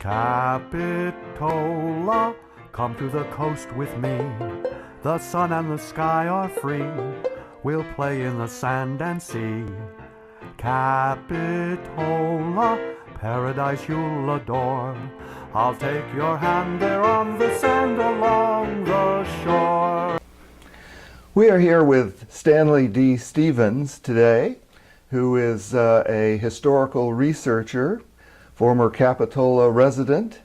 Capitola, come to the coast with me. The sun and the sky are free. We'll play in the sand and sea. Capitola, paradise you'll adore. I'll take your hand there on the sand along the shore. We are here with Stanley D Stevens today, who is a historical researcher, former Capitola resident,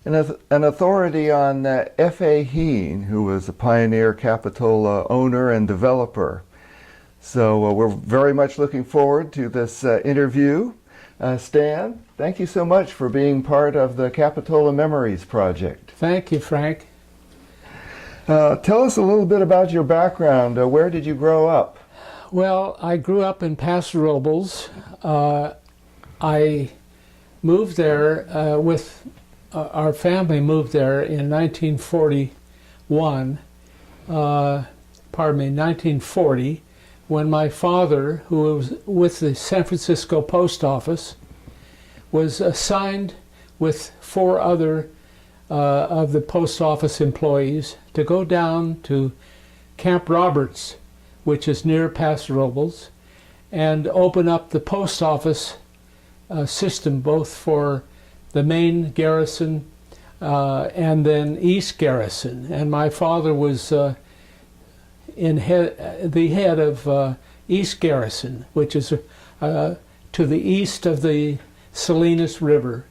and an authority on F.A. Hihn, who was a pioneer Capitola owner and developer. So we're very much looking forward to this interview. Stan, thank you so much for being part of the Capitola Memories Project. Thank you, Frank. Tell us a little bit about your background. Where did you grow up? Well, I grew up in Paso, Robles. I moved there our family moved there in 1940, when my father, who was with the San Francisco Post Office, was assigned with 4 other of the post office employees to go down to Camp Roberts, which is near Paso Robles, and open up the post office system, both for the main garrison and then East Garrison. And my father was the head of East Garrison, which is to the east of the Salinas River,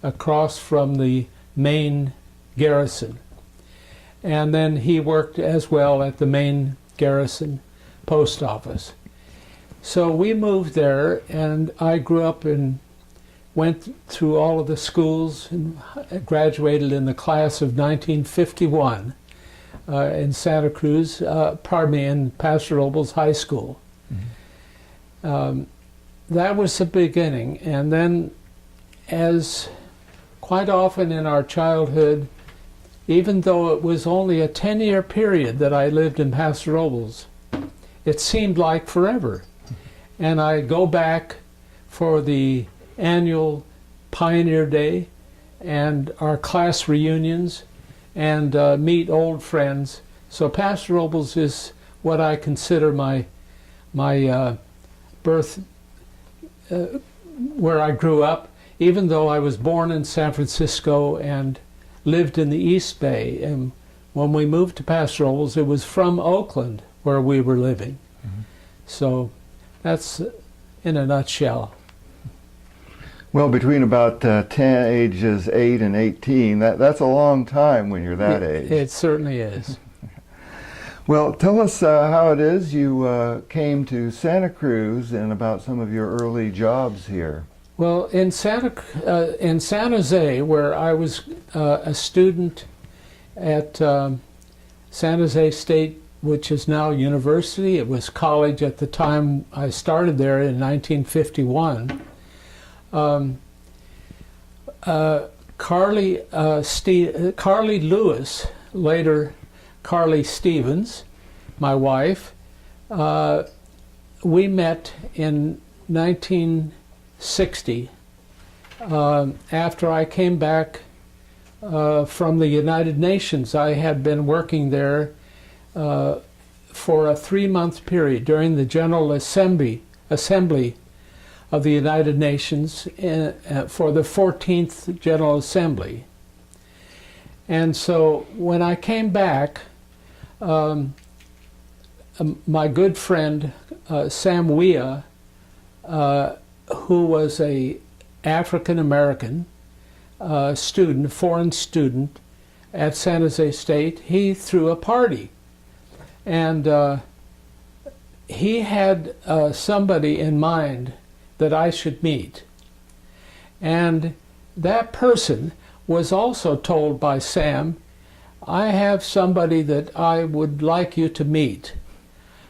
across from the main garrison. And then he worked as well at the main garrison post office. So we moved there, and I grew up and went through all of the schools and graduated in the class of 1951 in Santa Cruz, in Paso Robles High School. Mm-hmm. That was the beginning. And then, as quite often in our childhood, even though it was only a 10-year period that I lived in Paso Robles, it seemed like forever. And I go back for the annual Pioneer Day and our class reunions and meet old friends. So Paso Robles is what I consider my birth, where I grew up, even though I was born in San Francisco and lived in the East Bay. And when we moved to Paso Robles, it was from Oakland where we were living. Mm-hmm. So that's in a nutshell. Well, between about ages 8 and 18, that's a long time when you're that age. It certainly is. Well, tell us how it is you came to Santa Cruz and about some of your early jobs here. Well, in San Jose, where I was a student at San Jose State, which is now university. It was college at the time I started there in 1951. Carli Lewis, later Carli Stevens, my wife, we met in 1960 after I came back from the United Nations. I had been working there for a 3-month period during the General Assembly of the United Nations for the 14th General Assembly. And so when I came back, my good friend Sam Wea, who was a African-American student, foreign student at San Jose State, he threw a party. And he had somebody in mind that I should meet. And that person was also told by Sam, I have somebody that I would like you to meet.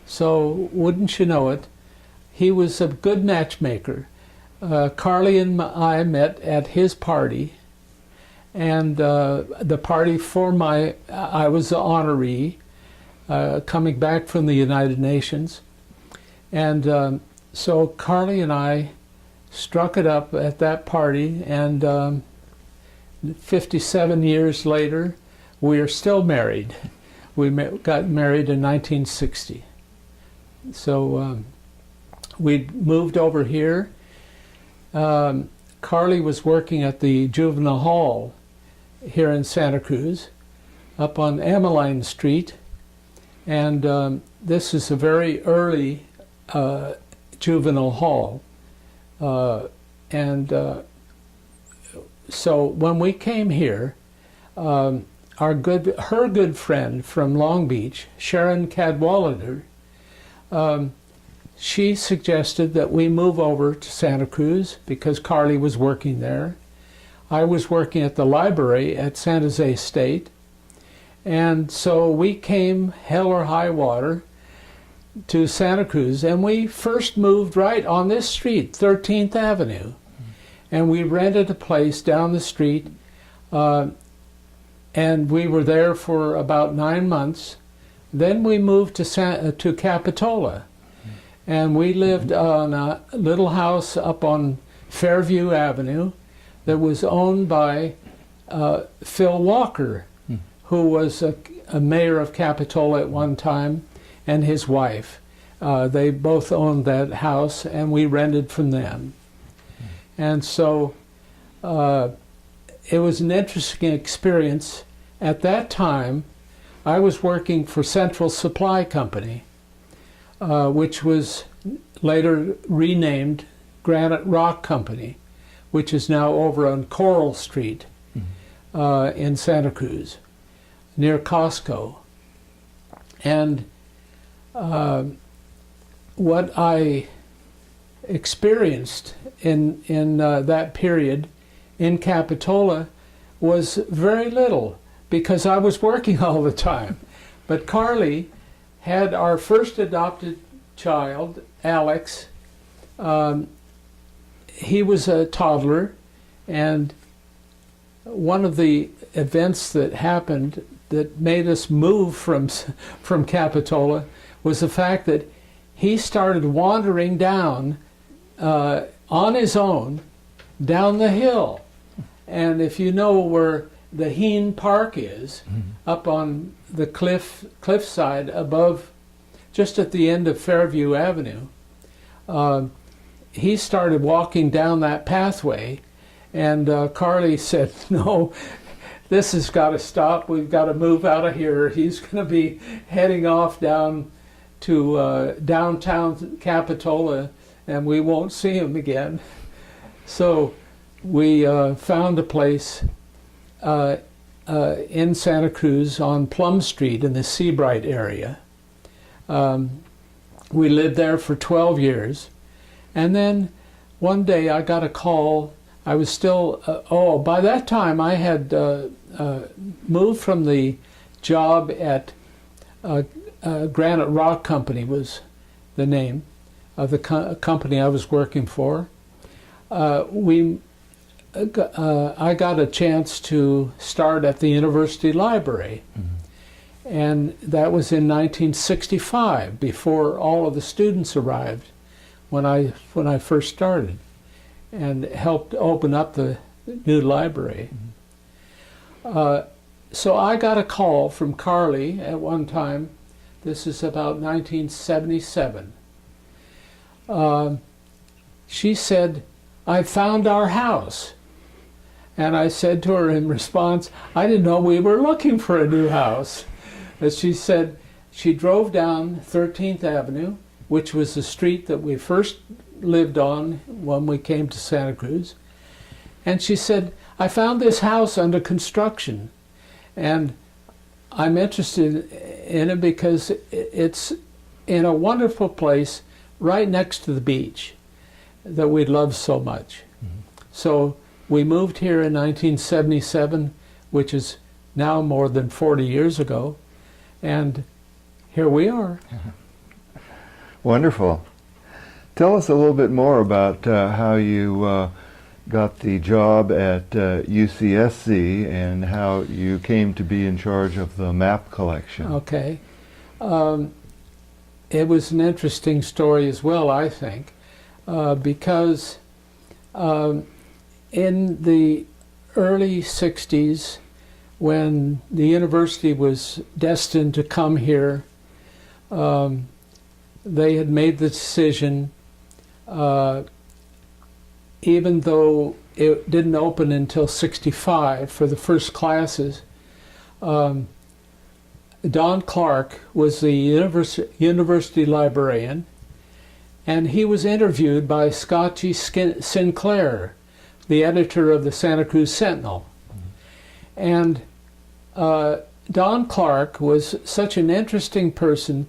So wouldn't you know it, he was a good matchmaker. Carli and I met at his party, and the party for I was the honoree, coming back from the United Nations. And so Carli and I struck it up at that party, and 57 years later, we are still married. We got married in 1960. So we moved over here. Carli was working at the juvenile hall here in Santa Cruz, up on Emmeline Street. And this is a very early juvenile hall. So when we came here, her good friend from Long Beach, Sharon Cadwallader, she suggested that we move over to Santa Cruz because Carli was working there. I was working at the library at San Jose State. And so we came hell or high water to Santa Cruz, and we first moved right on this street, 13th Avenue. And we rented a place down the street, and we were there for about 9 months. Then we moved to Capitola, and we lived on a little house up on Fairview Avenue that was owned by Phil Walker, who was a mayor of Capitola at one time, and his wife. They both owned that house, and we rented from them. And so it was an interesting experience. At that time, I was working for Central Supply Company, which was later renamed Granite Rock Company, which is now over on Coral Street in Santa Cruz, near Costco. And what I experienced in that period in Capitola was very little because I was working all the time. But Carli had our first adopted child, Alex. He was a toddler, and one of the events that happened that made us move from Capitola was the fact that he started wandering down on his own down the hill. And if you know where the Hihn Park is, up on the cliffside above, just at the end of Fairview Avenue, he started walking down that pathway, and Carli said, "No, this has got to stop. We've got to move out of here. He's going to be heading off down to downtown Capitola, and we won't see him again." So we found a place in Santa Cruz on Plum Street in the Seabright area. We lived there for 12 years. And then one day I got a call. I was still, by that time I had moved from the job at Granite Rock Company was the name of the company I was working for. I got a chance to start at the University Library. And that was in 1965, before all of the students arrived, when I first started, and helped open up the new library. So I got a call from Carli at one time. This is about 1977. She said, "I found our house." And I said to her in response, "I didn't know we were looking for a new house." And she said she drove down 13th Avenue, which was the street that we first lived on when we came to Santa Cruz. And she said, "I found this house under construction, and I'm interested in it because it's in a wonderful place right next to the beach that we love so much." So we moved here in 1977, which is now more than 40 years ago, and here we are. Wonderful. Tell us a little bit more about how you got the job at UCSC and how you came to be in charge of the map collection. Okay. It was an interesting story as well, I think, because in the early 60s, when the university was destined to come here, they had made the decision, even though it didn't open until 65 for the first classes. Don Clark was the university librarian, and he was interviewed by Scotchy Sinclair, the editor of the Santa Cruz Sentinel. And Don Clark was such an interesting person.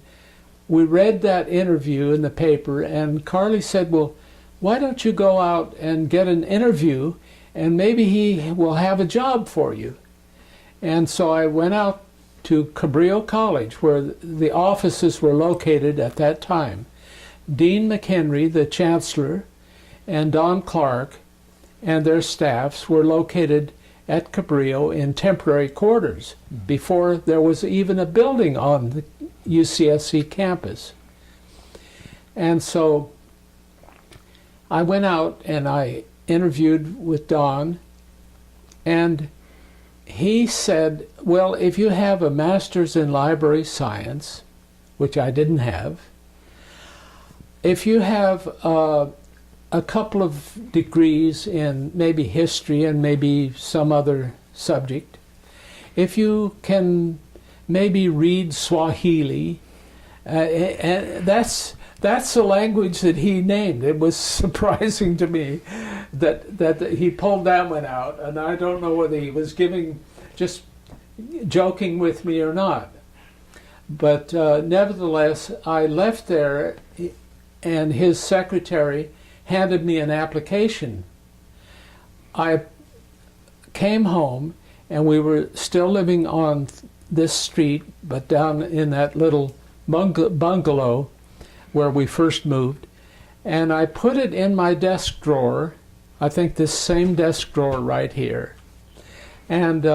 We read that interview in the paper, and Carli said, well, why don't you go out and get an interview, and maybe he will have a job for you. And so I went out to Cabrillo College, where the offices were located at that time. Dean McHenry, the chancellor, and Don Clark and their staffs were located at Cabrillo in temporary quarters before there was even a building on the UCSC campus. And so I went out and I interviewed with Don, and he said, well, if you have a master's in library science, which I didn't have, if you have a couple of degrees in maybe history and maybe some other subject, if you can maybe read Swahili, and that's the language that he named. It was surprising to me that he pulled that one out, and I don't know whether he was just joking with me or not. But nevertheless, I left there, and his secretary handed me an application. I came home, and we were still living on this street, but down in that little bungalow where we first moved, and I put it in my desk drawer, I think this same desk drawer right here, and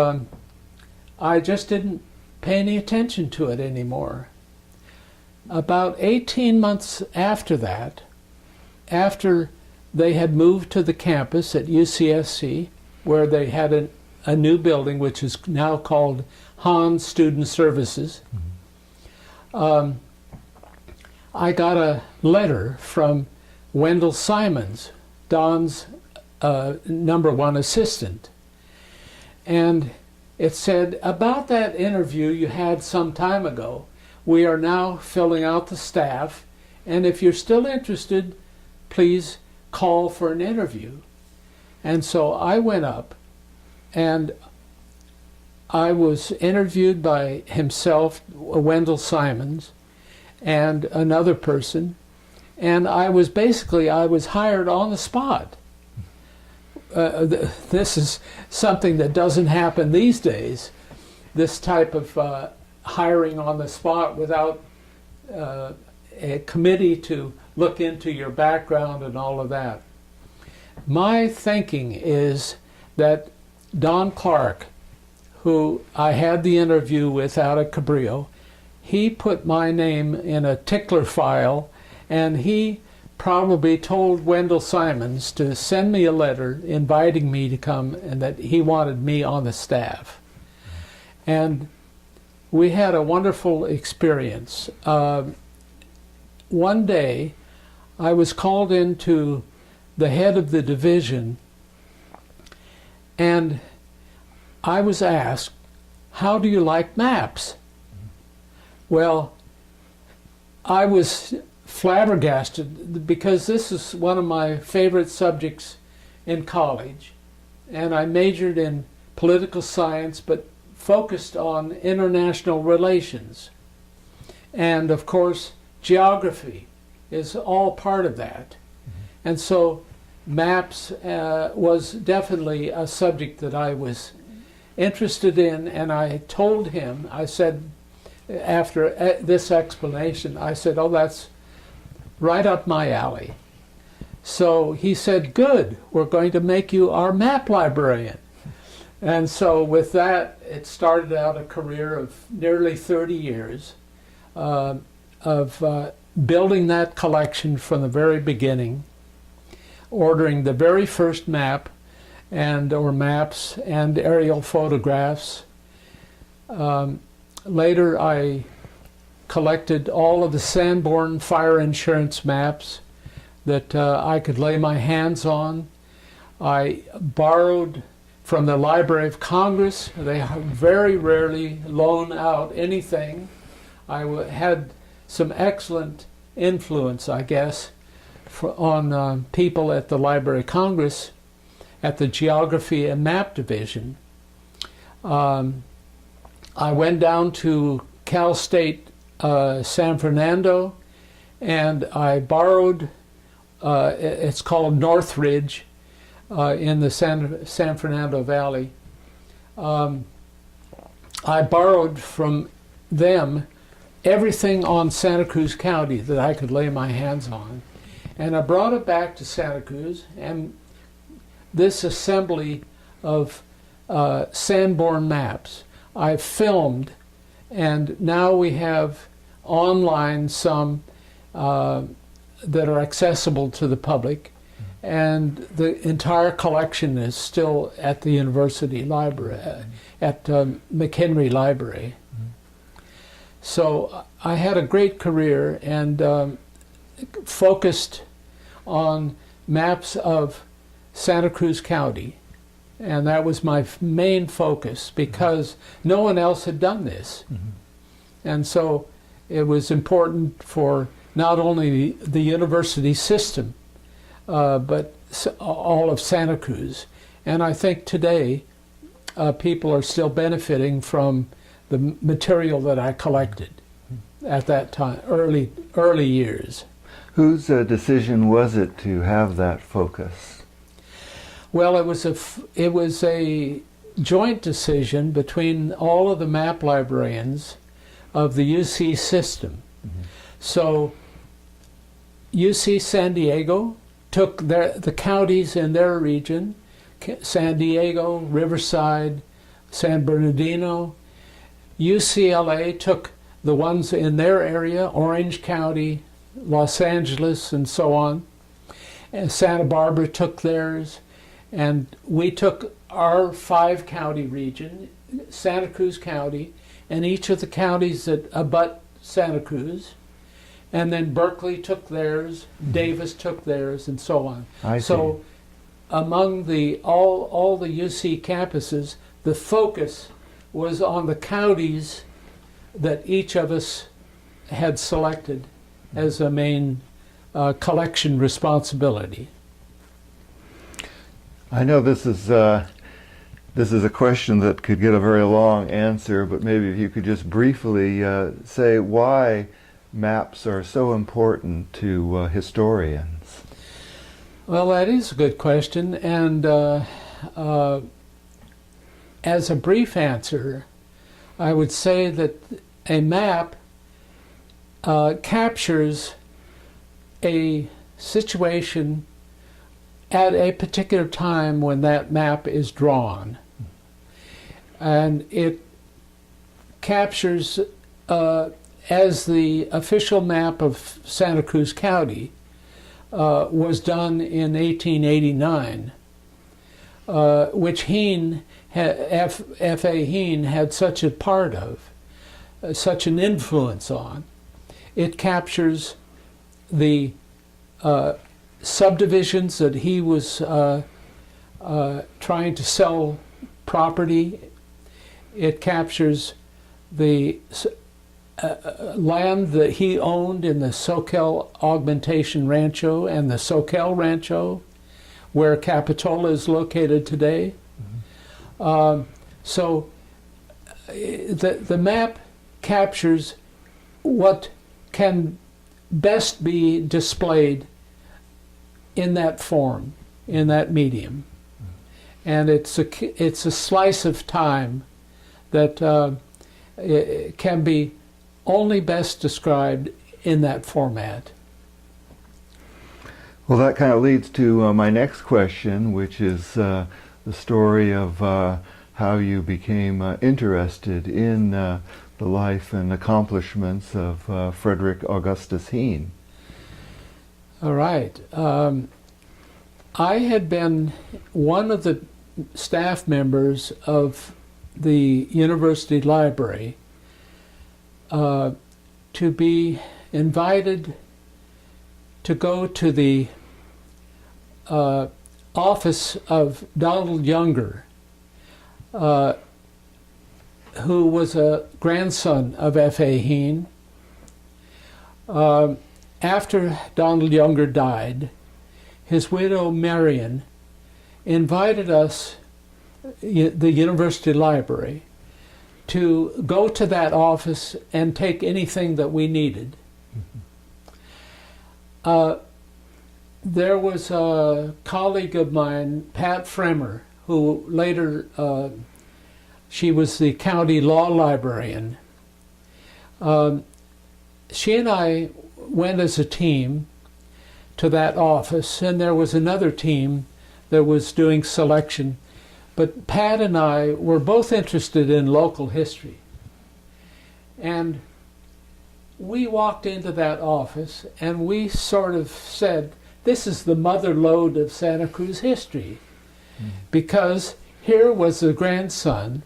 I just didn't pay any attention to it anymore. About 18 months after that, after they had moved to the campus at UCSC, where they had a new building which is now called Hahn Student Services, I got a letter from Wendell Simons, Don's #1 assistant. And it said, about that interview you had some time ago, we are now filling out the staff, and if you're still interested, please call for an interview. And so I went up, and I was interviewed by himself, Wendell Simons, and another person, and I was hired on the spot. This is something that doesn't happen these days, this type of hiring on the spot without a committee to look into your background and all of that. My thinking is that Don Clark, who I had the interview with out at Cabrillo, he put my name in a tickler file, and he probably told Wendell Simons to send me a letter inviting me to come, and that he wanted me on the staff. And we had a wonderful experience. One day, I was called into the head of the division, and I was asked, how do you like maps? Well, I was flabbergasted because this is one of my favorite subjects in college, and I majored in political science but focused on international relations. And of course, geography is all part of that. And so maps was definitely a subject that I was interested in, and I told him, I said, after this explanation, I said, oh, that's right up my alley. So he said, good, we're going to make you our map librarian. And so with that, it started out a career of nearly 30 years of building that collection from the very beginning, ordering the very first map or maps and aerial photographs. Later I collected all of the Sanborn fire insurance maps that I could lay my hands on. I borrowed from the Library of Congress. They very rarely loan out anything. I had some excellent influence, I guess, on people at the Library of Congress at the Geography and Map Division. I went down to Cal State San Fernando, and I borrowed, it's called Northridge, in the San Fernando Valley. I borrowed from them everything on Santa Cruz County that I could lay my hands on, and I brought it back to Santa Cruz, and this assembly of Sanborn maps I filmed, and now we have online some that are accessible to the public, and the entire collection is still at the university library, at McHenry Library. So I had a great career and focused on maps of Santa Cruz County, and that was my main focus because no one else had done this. And so it was important for not only the university system, but all of Santa Cruz. And I think today people are still benefiting from the material that I collected at that time, early years. Whose decision was it to have that focus? Well, it was a joint decision between all of the map librarians of the UC system. So UC San Diego took the counties in their region, San Diego, Riverside, San Bernardino. UCLA took the ones in their area, Orange County, Los Angeles, and so on. And Santa Barbara took theirs. And we took our 5-county region, Santa Cruz County, and each of the counties that abut Santa Cruz. And then Berkeley took theirs, Davis took theirs, and so on. So among all the UC campuses, the focus was on the counties that each of us had selected as a main collection responsibility. I know this is a question that could get a very long answer, but maybe if you could just briefly say why maps are so important to historians. Well, that is a good question, and as a brief answer, I would say that a map captures a situation at a particular time when that map is drawn. And it captures, as the official map of Santa Cruz County was done in 1889, which Hihn, F.A. Hihn had such a part of, such an influence on. It captures the subdivisions that he was trying to sell property. It captures the land that he owned in the Soquel Augmentation Rancho and the Soquel Rancho, where Capitola is located today. So the map captures what can best be displayed in that form, in that medium. And it's a slice of time that it can be only best described in that format. Well, that kind of leads to my next question, which is the story of how you became interested in the life and accomplishments of Frederick Augustus Hihn. All right. I had been one of the staff members of the university library to be invited to go to the office of Donald Younger, who was a grandson of F.A. Hihn. After Donald Younger died, his widow Marion invited us, the university library, to go to that office and take anything that we needed. There was a colleague of mine, Pat Fremer, who later, she was the county law librarian. She and I went as a team to that office, and there was another team that was doing selection. But Pat and I were both interested in local history. And we walked into that office and we sort of said, this is the mother lode of Santa Cruz history. Because here was the grandson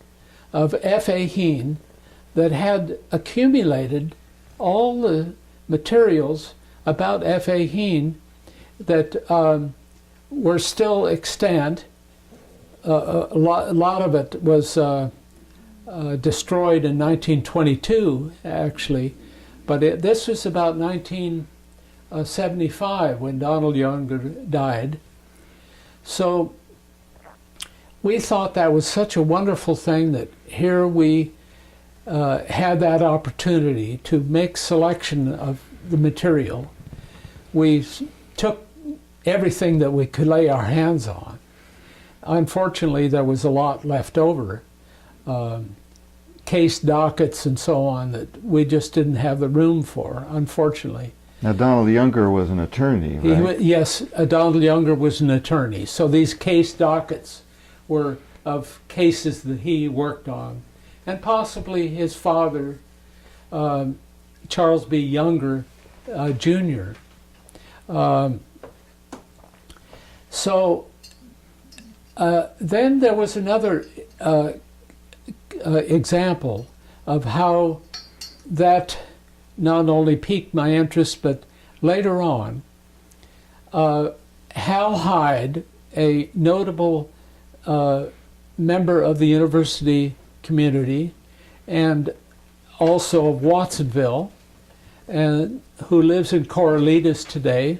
of F.A. Hihn that had accumulated all the materials about F.A. Hihn that were still extant. A lot of it was destroyed in 1922, actually, but this was about 1975 when Donald Younger died. So we thought that was such a wonderful thing that here we had that opportunity to make selection of the material. We took everything that we could lay our hands on. Unfortunately, there was a lot left over, case dockets and so on, that we just didn't have the room for, unfortunately. Now, Donald Younger was an attorney, right? Yes, Donald Younger was an attorney. So these case dockets were of cases that he worked on. And possibly his father, Charles B. Younger, Jr. Then there was another example of how that not only piqued my interest, but later on, Hal Hyde, a notable member of the university community and also of Watsonville, and who lives in Corralitos today,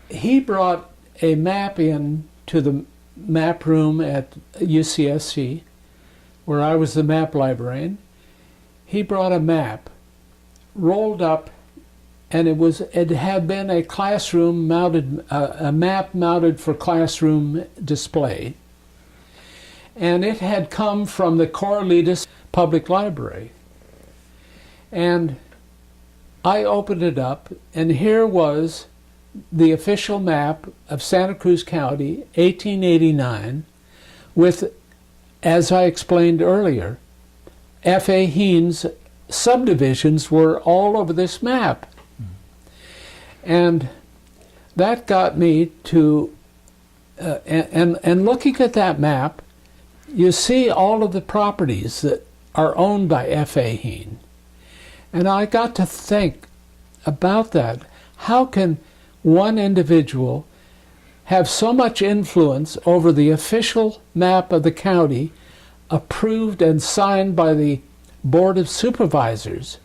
he brought a map in to the map room at UCSC, where I was the map librarian. He brought a map rolled up, and it had been a classroom mounted, a map mounted for classroom display, and it had come from the Corralitos Public Library. And I opened it up, and here was the official map of Santa Cruz County, 1889, with, as I explained earlier, F.A. Hihn's subdivisions were all over this map. And that got me to, and looking at that map, you see all of the properties that are owned by F.A. Hihn. And I got to think about that. How can one individual have so much influence over the official map of the county, approved and signed by the Board of Supervisors?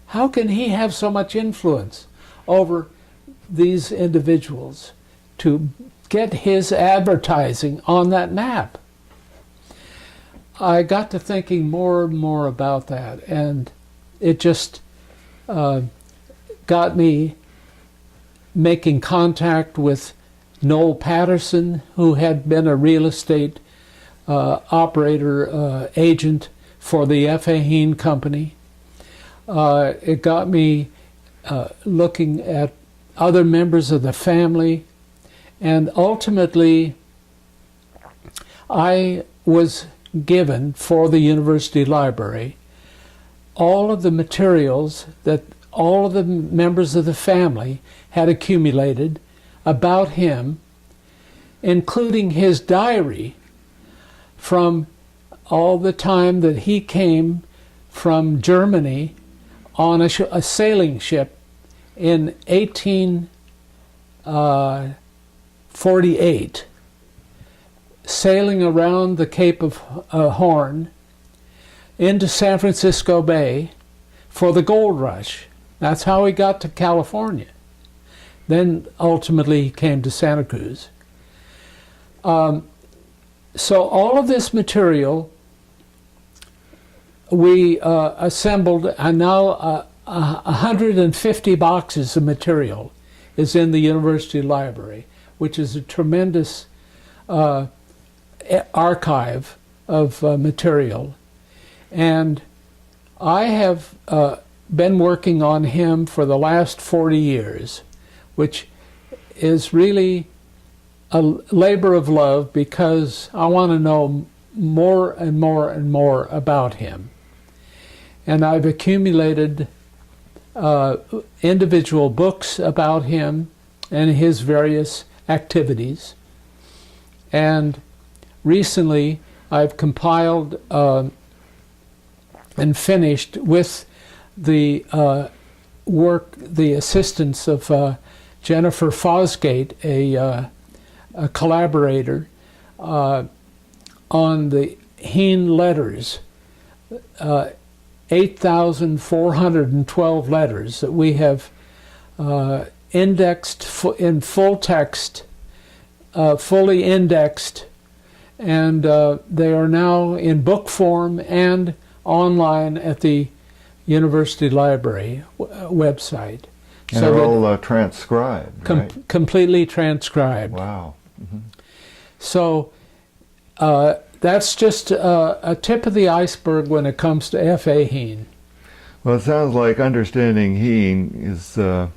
How can he have so much influence over these individuals to get his advertising on that map? I got to thinking more and more about that, and it just got me making contact with Noel Patterson, who had been a real estate operator agent for the F.A. Hihn Company. It got me looking at other members of the family, and ultimately I was given for the university library all of the materials that all of the members of the family had accumulated about him, including his diary from all the time that he came from Germany on a sailing ship in 1848, sailing around the Cape of Horn into San Francisco Bay for the gold rush. That's how he got to California. Then ultimately he came to Santa Cruz. So all of this material we assembled, and now 150 boxes of material is in the university library, which is a tremendous archive of material. And I have been working on him for the last 40 years, which is really a labor of love because I want to know more and more and more about him. And I've accumulated individual books about him and his various activities. And recently I've compiled and finished with the work, the assistance of Jennifer Fosgate, a collaborator, on the Hihn letters, 8,412 letters that we have indexed in full text, fully indexed, and they are now in book form and online at the University Library website. And so they're all transcribed, right? Completely transcribed. Wow. Mm-hmm. So that's just a tip of the iceberg when it comes to F.A. Hihn. Well, it sounds like understanding Hihn is an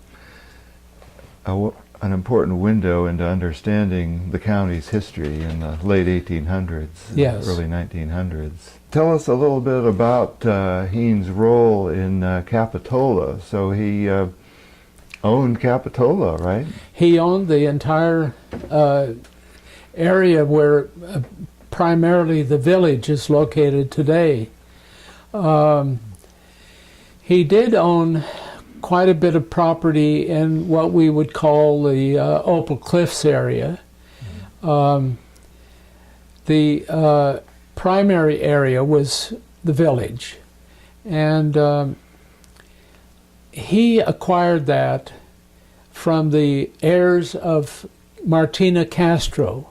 important window into understanding the county's history in the late 1800s, yes, early 1900s. Tell us a little bit about Hihn's role in Capitola. So he owned Capitola, right? He owned the entire area where primarily the village is located today. He did own quite a bit of property in what we would call the Opal Cliffs area. The primary area was the village, and he acquired that from the heirs of Martina Castro.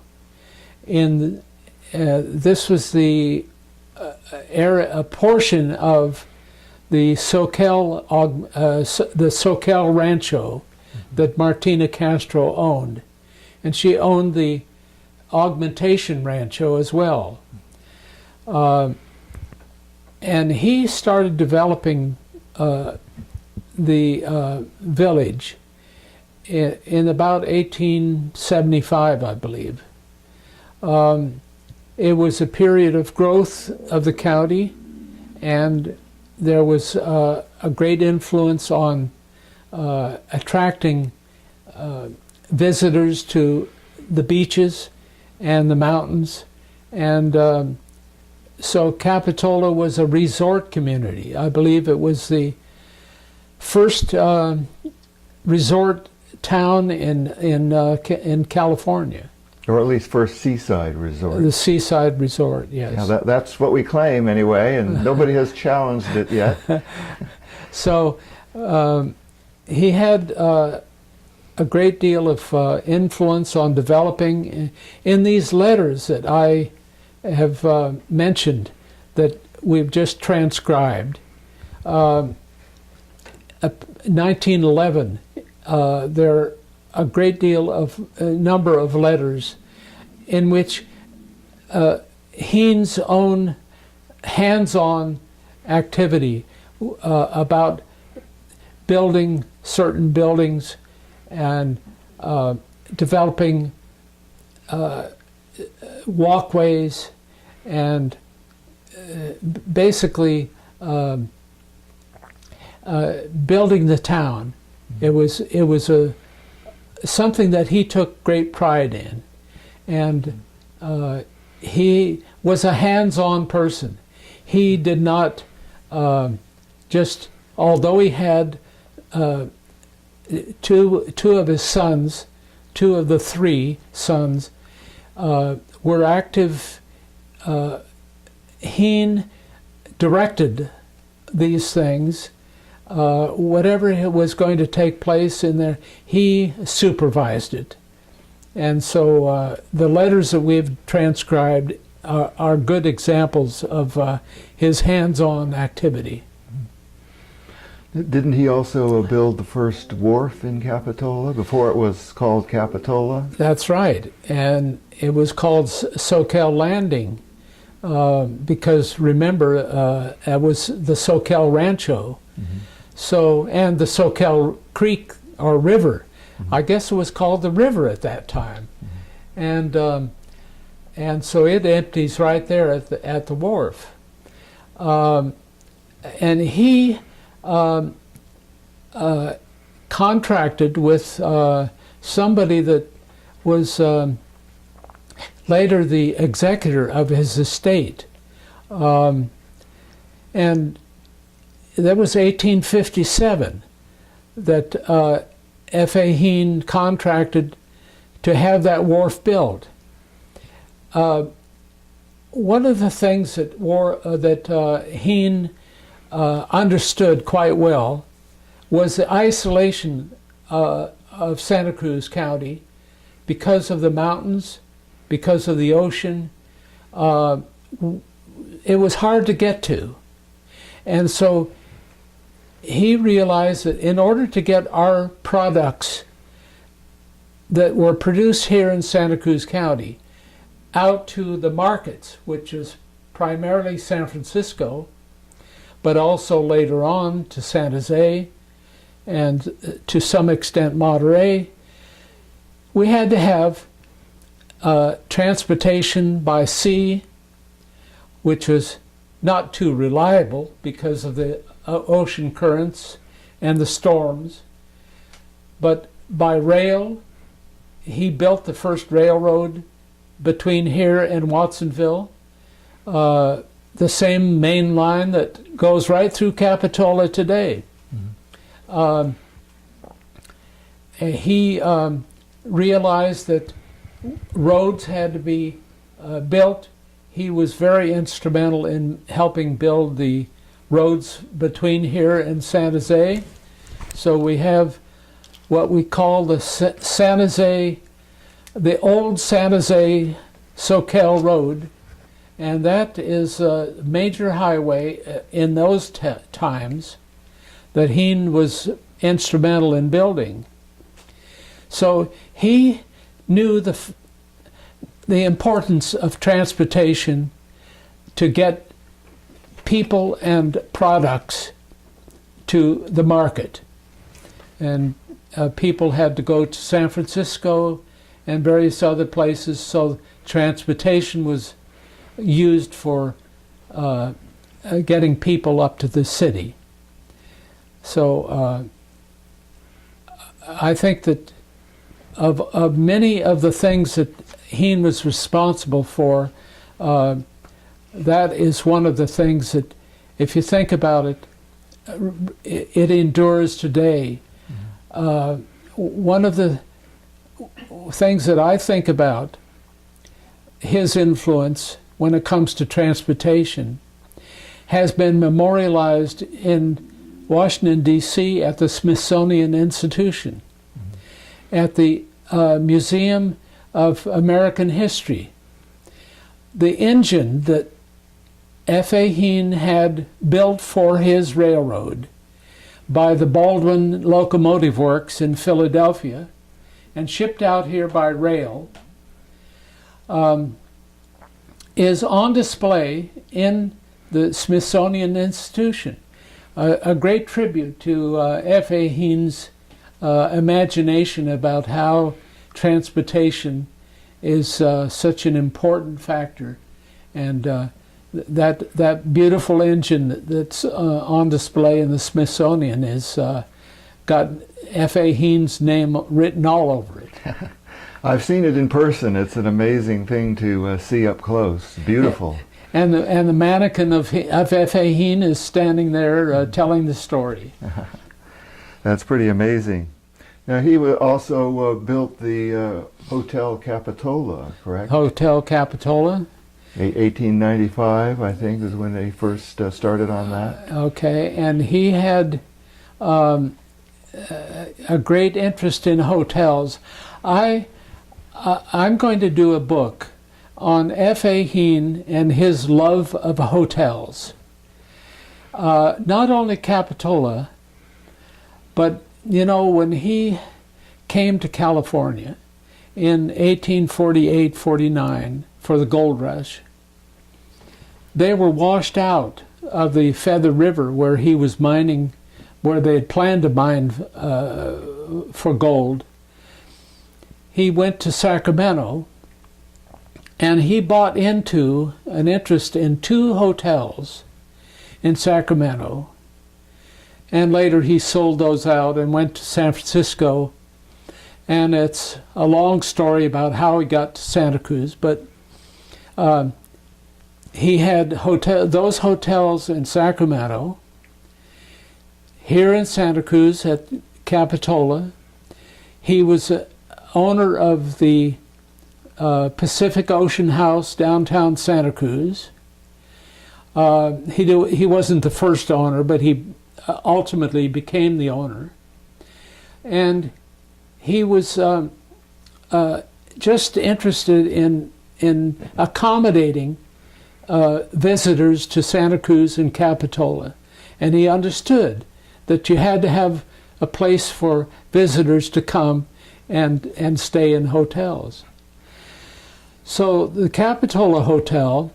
This was the a portion of the Soquel Rancho that Martina Castro owned, and she owned the Augmentation Rancho as well. And he started developing the village in about 1875, I believe. It was a period of growth of the county, and there was a great influence on attracting visitors to the beaches and the mountains. And so Capitola was a resort community. I believe it was the first resort town in California. Or at least first seaside resort. The seaside resort, yes. Yeah, that's what we claim anyway, and nobody has challenged it yet. So he had a great deal of influence on developing in these letters that I have mentioned that we've just transcribed. 1911, there are a great deal of number of letters in which Hihn's own hands-on activity about building certain buildings and developing walkways and basically building the town. It was something that he took great pride in, And he was a hands-on person. He did not just, although he had two of his sons, two of the three sons, were active. Hihn directed these things. Whatever was going to take place in there, he supervised it. And so the letters that we've transcribed are good examples of his hands-on activity. Didn't he also build the first wharf in Capitola before it was called Capitola? That's right. And it was called Soquel Landing because, remember, it was the Soquel Rancho. Mm-hmm. So, and the Soquel Creek or river. Mm-hmm. I guess it was called the river at that time. Mm-hmm. And so it empties right there at the wharf. And he contracted with somebody that was later the executor of his estate. And that was 1857 that F.A. Hihn contracted to have that wharf built. One of the things that Hihn understood quite well was the isolation of Santa Cruz County because of the mountains, because of the ocean. It was hard to get to. And so he realized that in order to get our products that were produced here in Santa Cruz County out to the markets, which is primarily San Francisco, but also later on to San Jose and to some extent Monterey, we had to have transportation by sea, which was not too reliable because of the ocean currents and the storms, but by rail. He built the first railroad between here and Watsonville, the same main line that goes right through Capitola today. Mm-hmm. He realized that roads had to be built. He was very instrumental in helping build the roads between here and San Jose. So we have what we call the San Jose, the old San Jose Soquel Road, and that is a major highway in those times that Hihn was instrumental in building. So he knew the importance of transportation to get people and products to the market. And people had to go to San Francisco and various other places, so transportation was used for getting people up to the city. So I think that of many of the things that Hihn was responsible for, that is one of the things that, if you think about it, it endures today. Mm-hmm. One of the things that I think about his influence when it comes to transportation has been memorialized in Washington, D.C. at the Smithsonian Institution, mm-hmm. at the Museum of American History. The engine that F.A. Hihn had built for his railroad by the Baldwin Locomotive Works in Philadelphia and shipped out here by rail is on display in the Smithsonian Institution. A great tribute to F.A. Hihn's imagination about how transportation is such an important factor, and that beautiful engine that's on display in the Smithsonian is got F.A. Hihn's name written all over it. I've seen it in person. It's an amazing thing to see up close. Beautiful. And the mannequin of F.A. Hihn is standing there telling the story. That's pretty amazing. Now, he also built the Hotel Capitola, correct? Hotel Capitola. 1895, I think, is when they first started on that. Okay, and he had a great interest in hotels. I'm going to do a book on F.A. Hihn and his love of hotels. Not only Capitola, but, you know, when he came to California in 1848-49 for the gold rush, they were washed out of the Feather River where he was mining, where they had planned to mine for gold. He went to Sacramento, and he bought into an interest in 2 hotels in Sacramento. And later he sold those out and went to San Francisco. And it's a long story about how he got to Santa Cruz, but he had those hotels in Sacramento, here in Santa Cruz at Capitola. He was owner of the Pacific Ocean House downtown Santa Cruz. He wasn't the first owner, but he ultimately became the owner. And he was just interested in accommodating visitors to Santa Cruz and Capitola. And he understood that you had to have a place for visitors to come and stay in hotels. So the Capitola Hotel,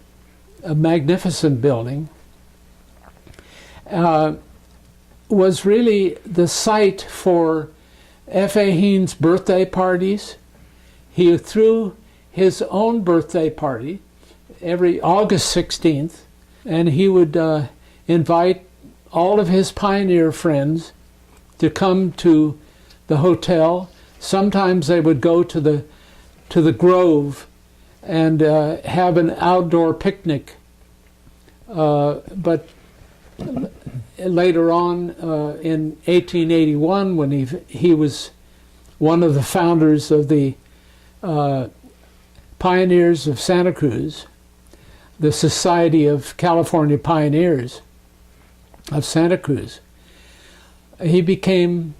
a magnificent building, was really the site for F.A. Hihn's birthday parties. He threw his own birthday party every August 16th, and he would invite all of his pioneer friends to come to the hotel. Sometimes they would go to the Grove and have an outdoor picnic. But later on, in 1881, when he was one of the founders of the Pioneers of Santa Cruz, the Society of California Pioneers of Santa Cruz, he became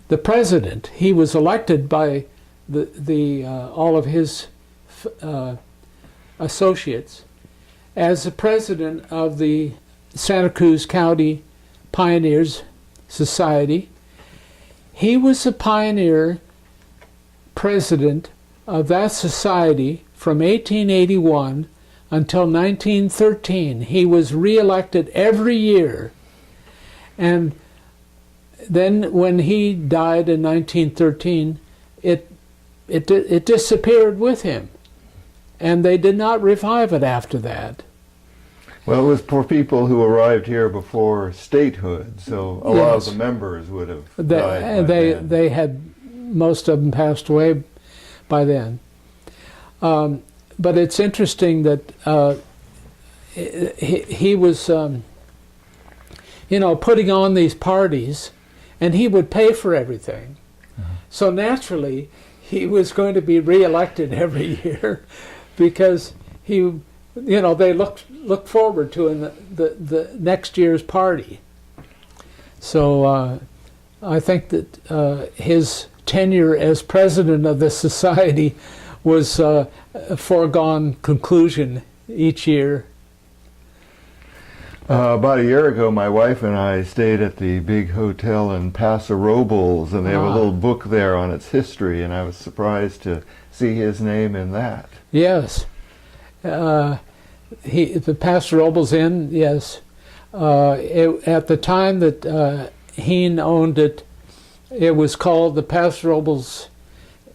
the president. He was elected by all of his associates as the president of the Santa Cruz County Pioneers Society. He was the pioneer president of that society from 1881 until 1913. He was reelected every year. And then when he died in 1913, it disappeared with him. And they did not revive it after that. Well, it was for people who arrived here before statehood, so a lot of the members would have died. They had, most of them passed away by then. But it's interesting that he was, putting on these parties, and he would pay for everything. So naturally, he was going to be reelected every year because they looked forward to the next year's party. So I think that his tenure as president of the society was a foregone conclusion each year. About a year ago, my wife and I stayed at the big hotel in Paso, Robles, and they have a little book there on its history, and I was surprised to see his name in that. Yes. The Paso Robles Inn, yes. At the time that Hihn owned it, it was called the Paso Robles.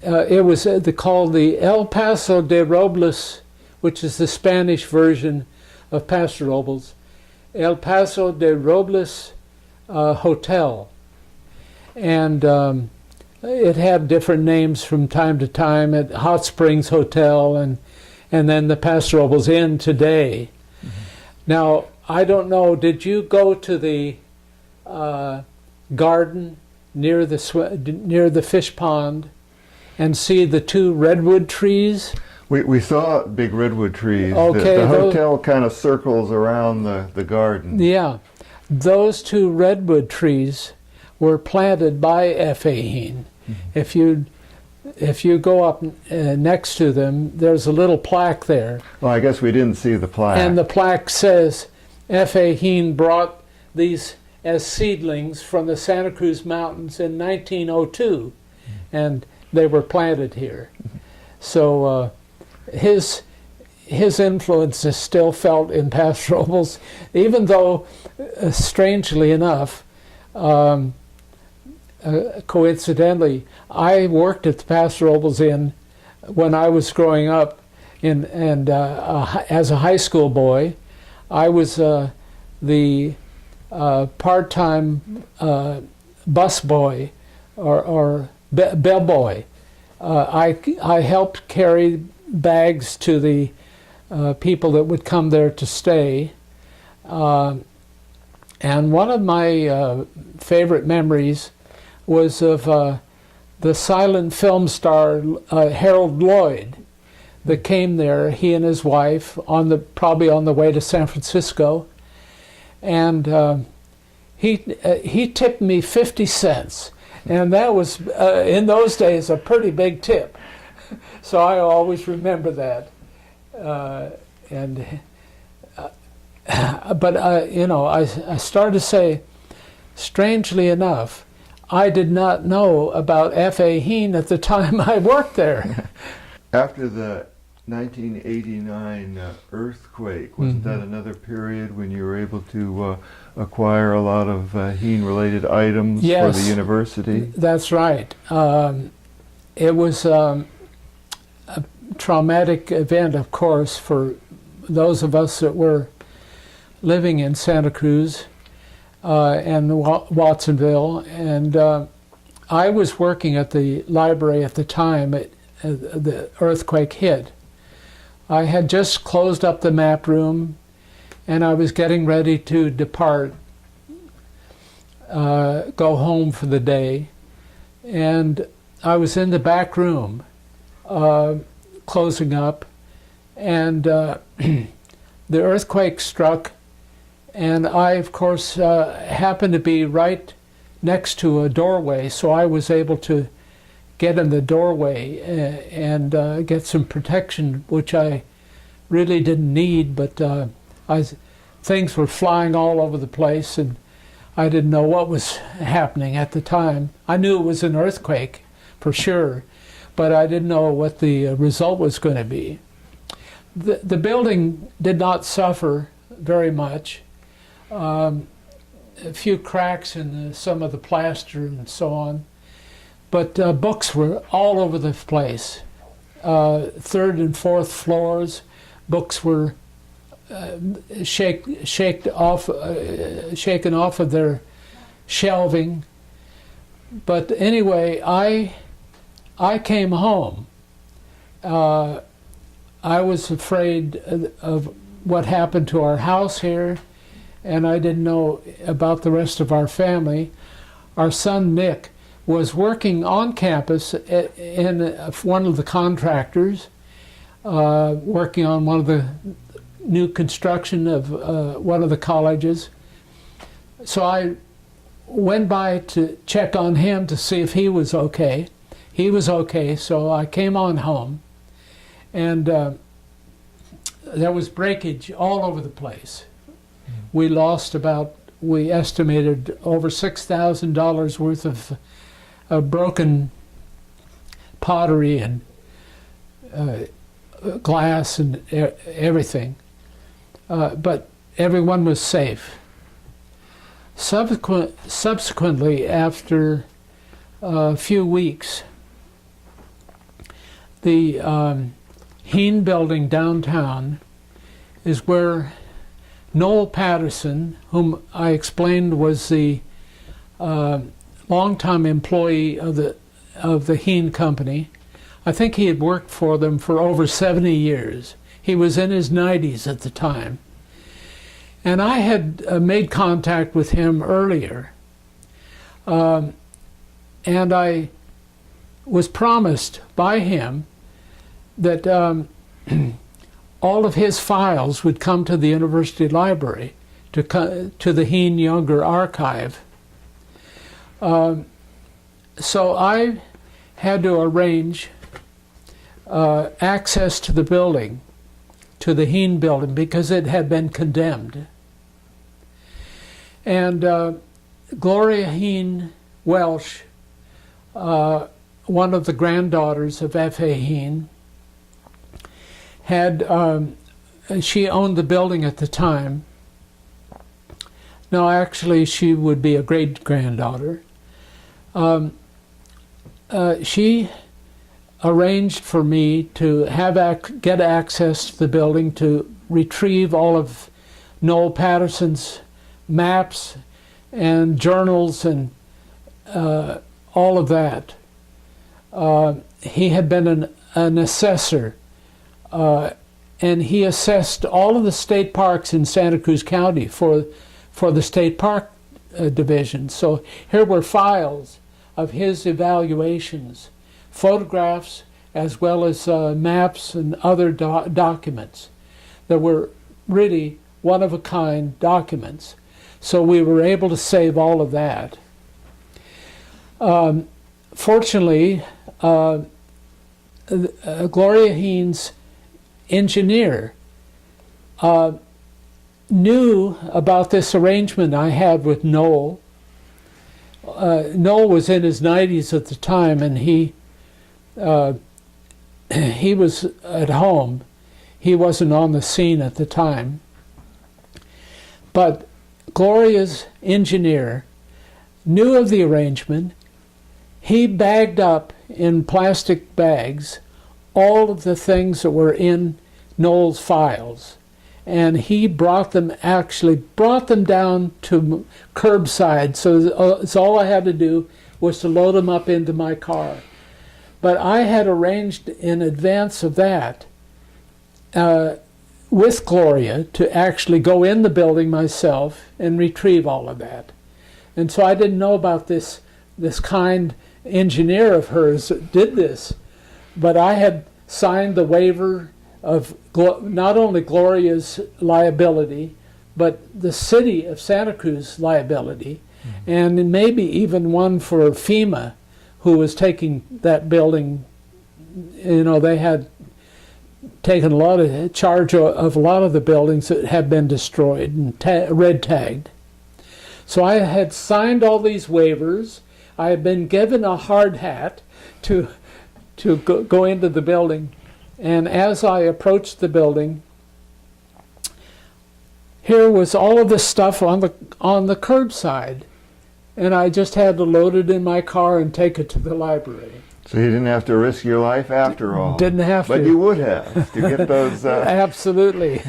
It was called the El Paso de Robles, which is the Spanish version of Paso Robles. El Paso de Robles Hotel. And it had different names from time to time, at Hot Springs Hotel and then the Paso Robles Inn today. Now, I don't know, did you go to the garden near the fish pond and see the 2 redwood trees? We saw big redwood trees. Okay, the hotel kind of circles around the garden. Yeah, those 2 redwood trees were planted by F.A. Hihn. If you go up next to them, there's a little plaque there. Well, I guess we didn't see the plaque. And the plaque says, F.A. Hihn brought these as seedlings from the Santa Cruz Mountains in 1902, and they were planted here. So his influence is still felt in Paso Robles, even though, strangely enough, coincidentally, I worked at the Paso Robles Inn when I was growing up, as a high school boy. I was the part-time bus boy or bellboy. I helped carry bags to the people that would come there to stay. And one of my favorite memories was of the silent film star Harold Lloyd that came there, he and his wife, probably on the way to San Francisco. And he tipped me 50 cents. And that was, in those days, a pretty big tip. So I always remember that. But you know, I started to say, strangely enough, I did not know about F.A. Hihn at the time I worked there. After the 1989 earthquake, wasn't that another period when you were able to acquire a lot of Hihn-related items for the university? That's right. It was a traumatic event, of course, for those of us that were living in Santa Cruz and Watsonville. And I was working at the library at the time the earthquake hit. I had just closed up the map room, and I was getting ready to depart, go home for the day, and I was in the back room closing up, and the earthquake struck, and I, of course, happened to be right next to a doorway, so I was able to get in the doorway and get some protection, which I really didn't need, but things were flying all over the place, and I didn't know what was happening at the time. I knew it was an earthquake, for sure, but I didn't know what the result was going to be. The building did not suffer very much. A few cracks in some of the plaster and so on. But books were all over the place. 3rd and 4th floors, books were shaken off of their shelving. But anyway, I came home. I was afraid of what happened to our house here, and I didn't know about the rest of our family. Our son Nick was working on campus in one of the contractors, working on one of the new construction of one of the colleges. So I went by to check on him to see if he was okay. He was okay, so I came on home, and there was breakage all over the place. We lost we estimated over $6,000 worth of broken pottery and glass and everything, but everyone was safe. Subsequently, after a few weeks, the Hihn building downtown is where Noel Patterson, whom I explained was the longtime employee of the of the Hihn Company. I think he had worked for them for over 70 years. He was in his 90s at the time. And I had made contact with him earlier. And I was promised by him that all of his files would come to the university library, to the Hihn Younger Archive. So I had to arrange access to the building, to the Hihn building, because it had been condemned. And Gloria Hihn Welsh, one of the granddaughters of F.A. Hihn, she owned the building at the time. No, actually, she would be a great-granddaughter. She arranged for me to get access to the building, to retrieve all of Noel Patterson's maps and journals and all of that. He had been an assessor, and he assessed all of the state parks in Santa Cruz County for the state park division. So here were files of his evaluations, photographs, as well as maps and other documents that were really one-of-a-kind documents. So we were able to save all of that. Fortunately, Gloria Hihn's engineer knew about this arrangement I had with Noel. Noel was in his 90s at the time, and he was at home. He wasn't on the scene at the time. But Gloria's engineer knew of the arrangement. He bagged up in plastic bags all of the things that were in Noel's files, and he brought them down to curbside. So all I had to do was to load them up into my car. But I had arranged in advance of that with Gloria to actually go in the building myself and retrieve all of that. And so I didn't know about this kind engineer of hers that did this, but I had signed the waiver of not only Gloria's liability, but the city of Santa Cruz liability, and maybe even one for FEMA, who was taking that building. You know, they had taken a lot of charge of a lot of the buildings that had been destroyed and red tagged. So I had signed all these waivers. I had been given a hard hat to go into the building. And as I approached the building, here was all of the stuff on the curbside. And I just had to load it in my car and take it to the library. So you didn't have to risk your life after all. Didn't have to. But you would have to get those. Absolutely.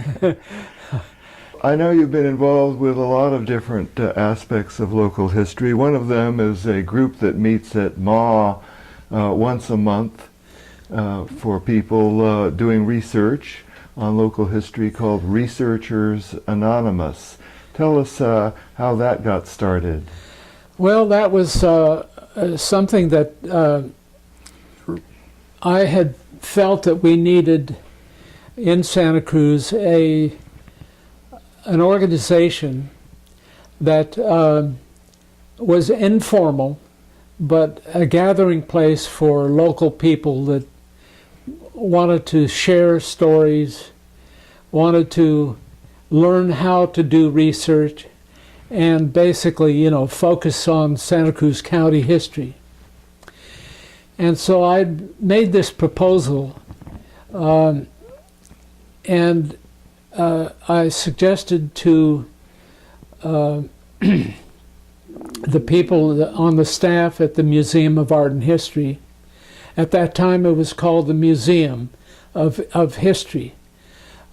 I know you've been involved with a lot of different aspects of local history. One of them is a group that meets at MA once a month for people doing research on local history, called Researchers Anonymous. Tell us how that got started. Well, that was something that I had felt that we needed in Santa Cruz, an organization that was informal, but a gathering place for local people that wanted to share stories, wanted to learn how to do research, and basically, you know, focus on Santa Cruz County history. And so I made this proposal, and I suggested to the people on the staff at the Museum of Art and History. At that time it was called the Museum of History,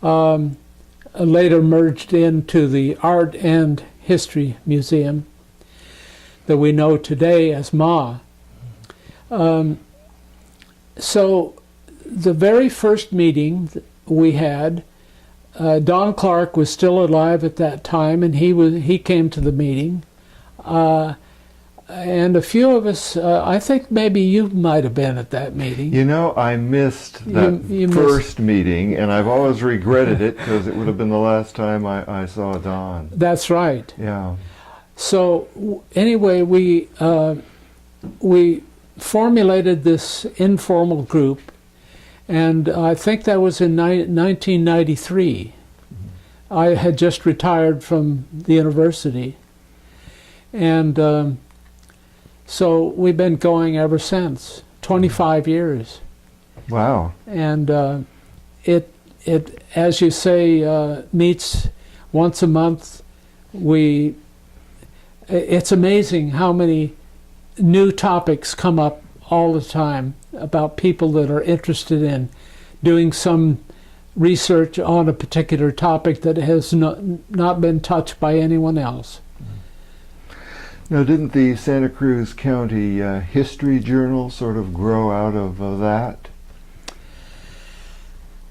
later merged into the Art and History Museum that we know today as MA. So the very first meeting we had, Don Clark was still alive at that time, and he came to the meeting. And a few of us, I think maybe you might have been at that meeting. You know, I missed that You first meeting, and I've always regretted it because it would have been the last time I saw Don. That's right. Yeah. So anyway, we formulated this informal group, and I think that was in 1993. I had just retired from the university, and so we've been going ever since, 25 years. Wow. And it as you say, meets once a month. It's amazing how many new topics come up all the time about people that are interested in doing some research on a particular topic that has not been touched by anyone else. Now, didn't the Santa Cruz County History Journal sort of grow out of that?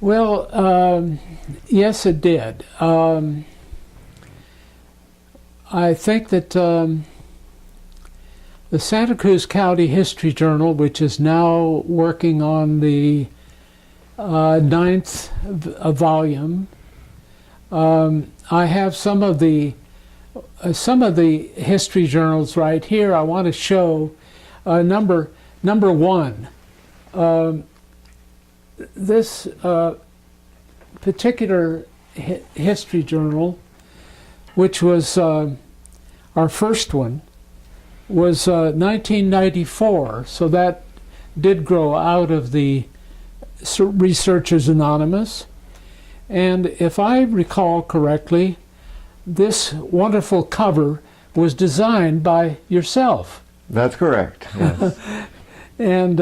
Well, yes, it did. I think that the Santa Cruz County History Journal, which is now working on the 9th volume, I have some of the history journals right here. I want to show number one. This particular history journal, which was our first one, was 1994. So that did grow out of the Researchers Anonymous. And if I recall correctly, this wonderful cover was designed by yourself. That's correct, yes. And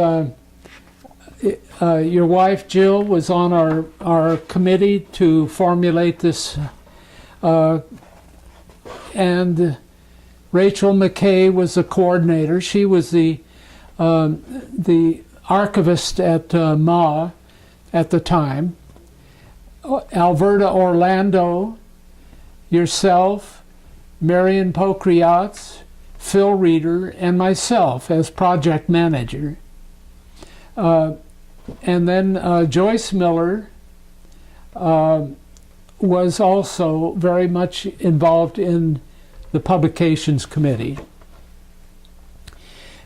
your wife Jill was on our committee to formulate this, and Rachel McKay was the coordinator. She was the archivist at Ma at the time. Alberta Orlando, yourself, Marion Pokriatz, Phil Reeder, and myself as project manager. And then Joyce Miller was also very much involved in the publications committee.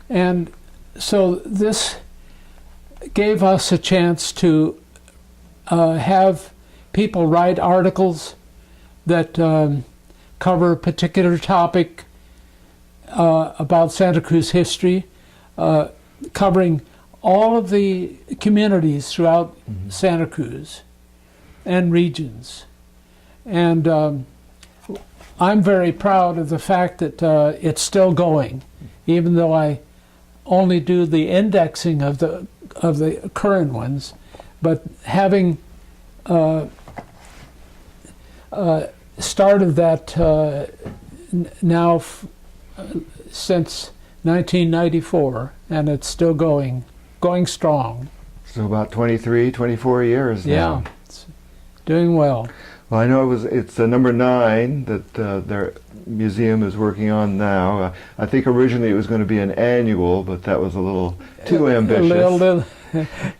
And so this gave us a chance to have people write articles that cover a particular topic about Santa Cruz history, covering all of the communities throughout Santa Cruz and regions. And I'm very proud of the fact that it's still going, even though I only do the indexing of the current ones. But having started that now since 1994, and it's still going strong. So about 23, 24 years now. Yeah, it's doing well. Well, I know it's number 9 that their museum is working on now. I think originally it was going to be an annual, but that was a little too ambitious. A little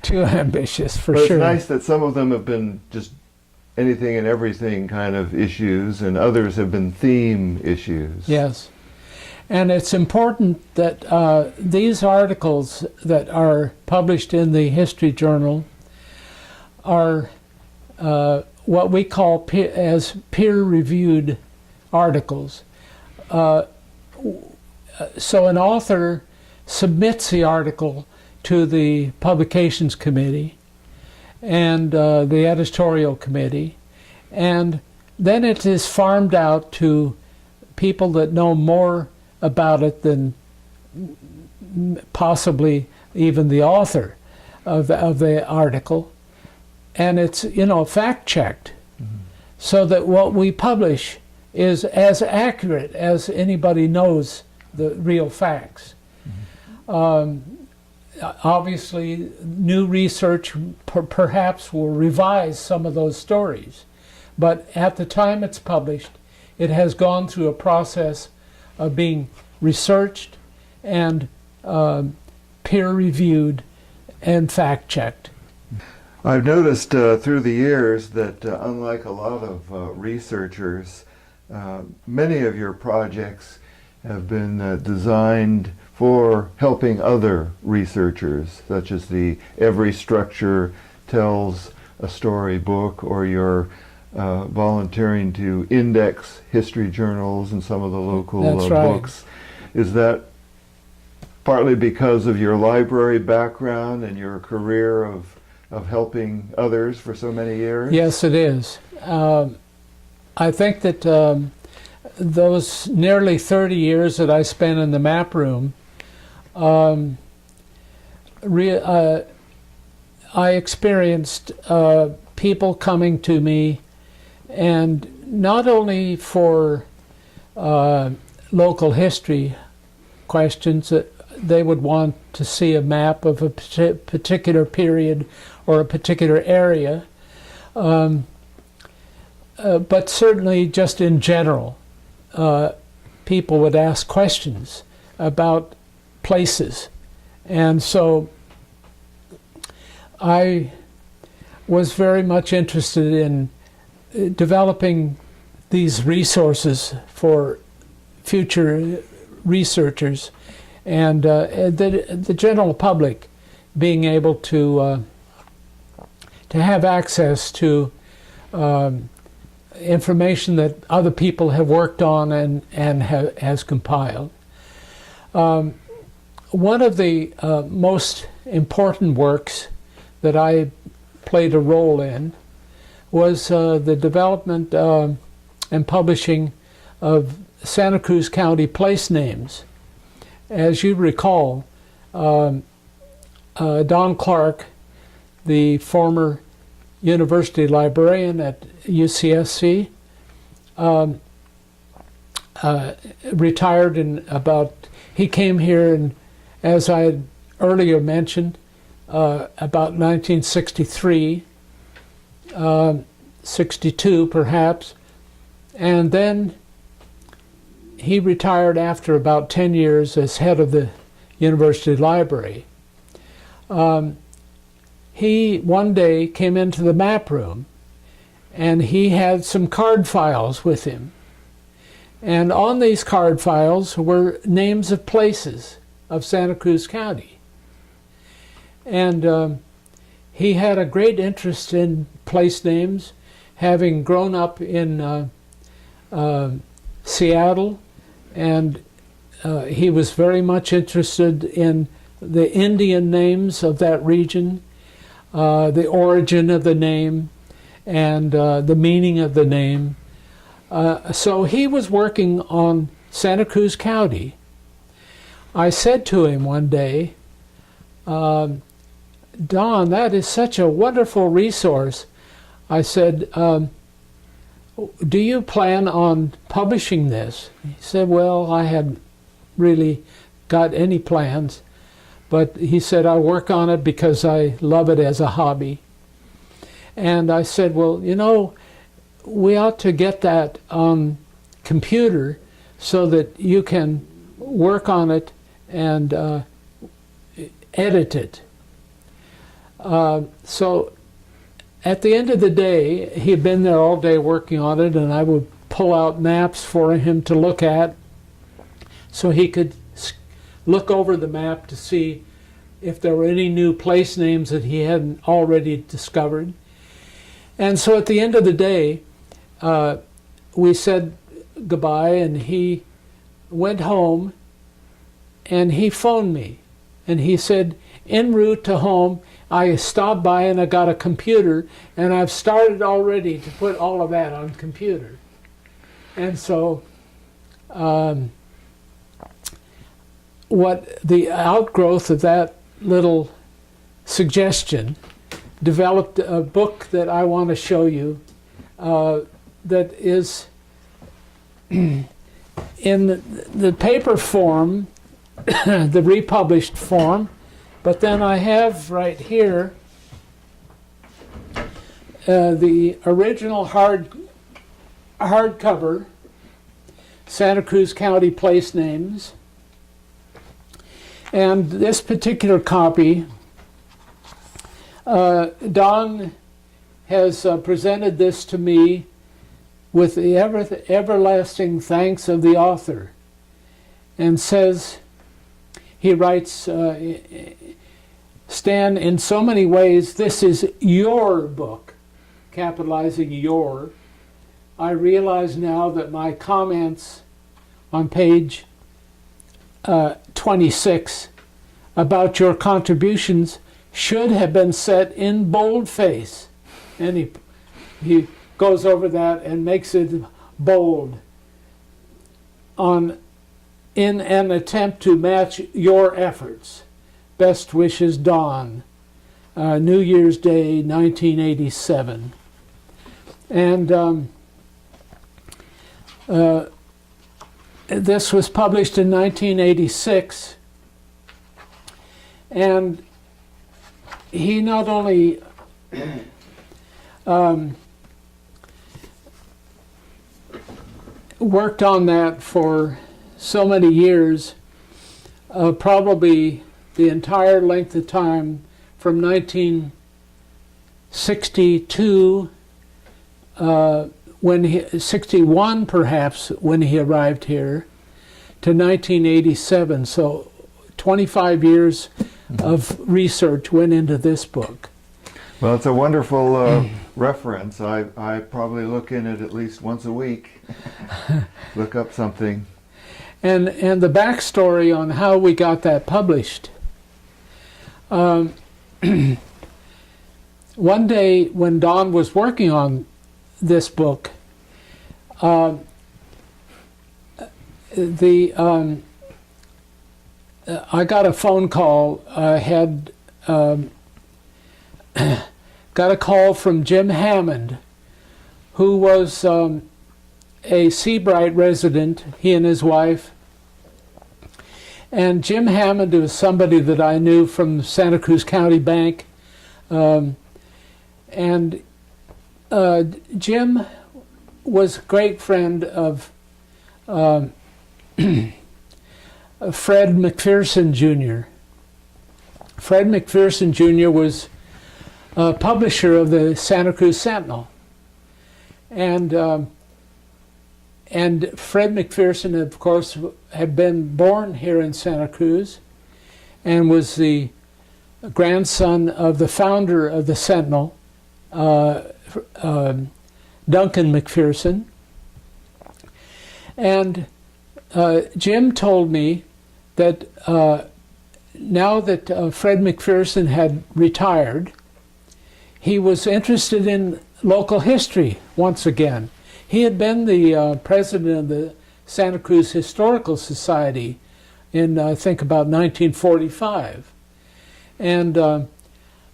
too ambitious, for but sure. It's nice that some of them have been just anything and everything kind of issues, and others have been theme issues. Yes. And it's important that these articles that are published in the History Journal are what we call as peer-reviewed articles. So an author submits the article to the publications committee and the editorial committee, and then it is farmed out to people that know more about it than possibly even the author of the article, and it's fact-checked, so that what we publish is as accurate as anybody knows the real facts. obviously, new research perhaps will revise some of those stories. But at the time it's published, it has gone through a process of being researched and peer-reviewed and fact-checked. I've noticed through the years that unlike a lot of researchers, many of your projects have been designed for helping other researchers, such as the Every Structure Tells a Story book, or your volunteering to index history journals and some of the local books. Is that partly because of your library background and your career of helping others for so many years? Yes, it is. I think that those nearly 30 years that I spent in the map room, I experienced people coming to me, and not only for local history questions, that they would want to see a map of a particular period or a particular area, but certainly just in general, people would ask questions about places. And so I was very much interested in developing these resources for future researchers, and the general public being able to have access to information that other people have worked on and has compiled. One of the most important works that I played a role in was the development and publishing of Santa Cruz County place names. As you recall, Don Clark, the former university librarian at UCSC, retired in he came here, and as I had earlier mentioned, about 1963, 62 perhaps, and then he retired after about 10 years as head of the university library. He one day came into the map room, and he had some card files with him. And on these card files were names of places of Santa Cruz County. And he had a great interest in place names, having grown up in Seattle, and he was very much interested in the Indian names of that region, the origin of the name, and the meaning of the name. So he was working on Santa Cruz County. I said to him one day, Don, that is such a wonderful resource. I said, do you plan on publishing this? He said, well, I hadn't really got any plans, but he said, I work on it because I love it as a hobby. And I said, well, you know, we ought to get that on computer so that you can work on it and edit it. So at the end of the day, he had been there all day working on it, and I would pull out maps for him to look at so he could look over the map to see if there were any new place names that he hadn't already discovered. And so at the end of the day, we said goodbye, and he went home, and he phoned me, and he said, en route to home, I stopped by and I got a computer, and I've started already to put all of that on computer. And so what the outgrowth of that little suggestion developed a book that I want to show you that is in the paper form, the republished form, But then I have right here the original hardcover, Santa Cruz County place names. And this particular copy, Don has presented this to me with the everlasting thanks of the author, and says, he writes, Stan, in so many ways, this is your book, capitalizing your. I realize now that my comments on page 26 about your contributions should have been set in boldface. And he goes over that and makes it bold in an attempt to match your efforts. Best wishes, Don. New Year's Day, 1987. And this was published in 1986. And he not only worked on that for so many years, probably the entire length of time from 1962, 61 perhaps, when he arrived here, to 1987. So 25 years of research went into this book. Well, it's a wonderful reference. I probably look in it at least once a week, look up something. And the backstory on how we got that published. One day when Don was working on this book, I got a phone call. I had got a call from Jim Hammond, who was a Seabright resident, he and his wife. And Jim Hammond was somebody that I knew from Santa Cruz County Bank. And Jim was a great friend of Fred McPherson Jr. Fred McPherson Jr. was a publisher of the Santa Cruz Sentinel. And Fred McPherson, of course, had been born here in Santa Cruz and was the grandson of the founder of the Sentinel, Duncan McPherson. And Jim told me that now that Fred McPherson had retired, he was interested in local history once again. He had been the president of the Santa Cruz Historical Society in, I think, about 1945. And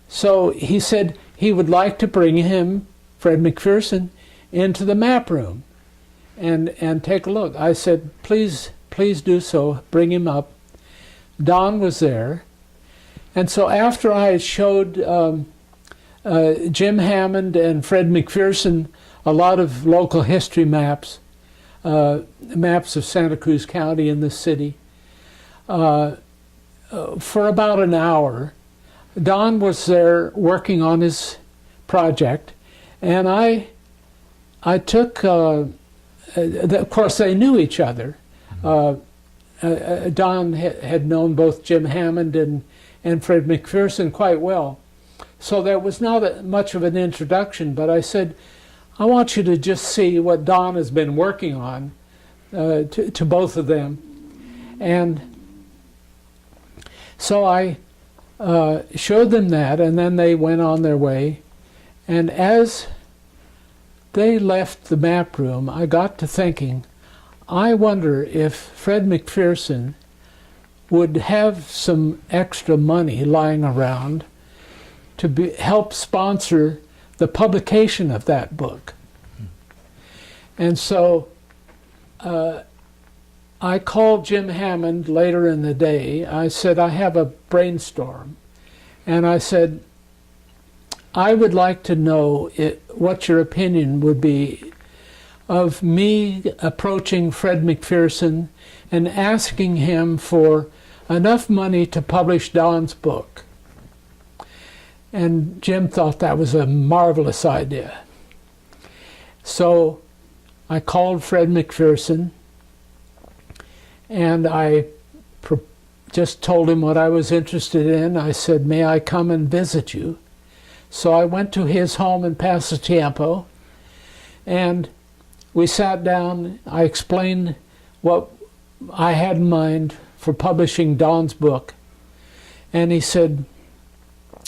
so he said he would like to bring him, Fred McPherson, into the map room and take a look. I said, please do so, bring him up. Don was there. And so after I had showed Jim Hammond and Fred McPherson a lot of local history maps, maps of Santa Cruz County and the city, for about an hour, Don was there working on his project, and I took, of course they knew each other. Don had known both Jim Hammond and Fred McPherson quite well. So there was not that much of an introduction, but I said, I want you to just see what Don has been working on, to both of them. And so I showed them that, and then they went on their way. And as they left the map room, I got to thinking, I wonder if Fred McPherson would have some extra money lying around to help sponsor the publication of that book. And so I called Jim Hammond later in the day. I said, I have a brainstorm. And I said, I would like to know what your opinion would be of me approaching Fred McPherson and asking him for enough money to publish Don's book. And Jim thought that was a marvelous idea. So I called Fred McPherson, and I just told him what I was interested in. I said, may I come and visit you? So I went to his home in Paso Tiempo, and we sat down. I explained what I had in mind for publishing Don's book, and he said,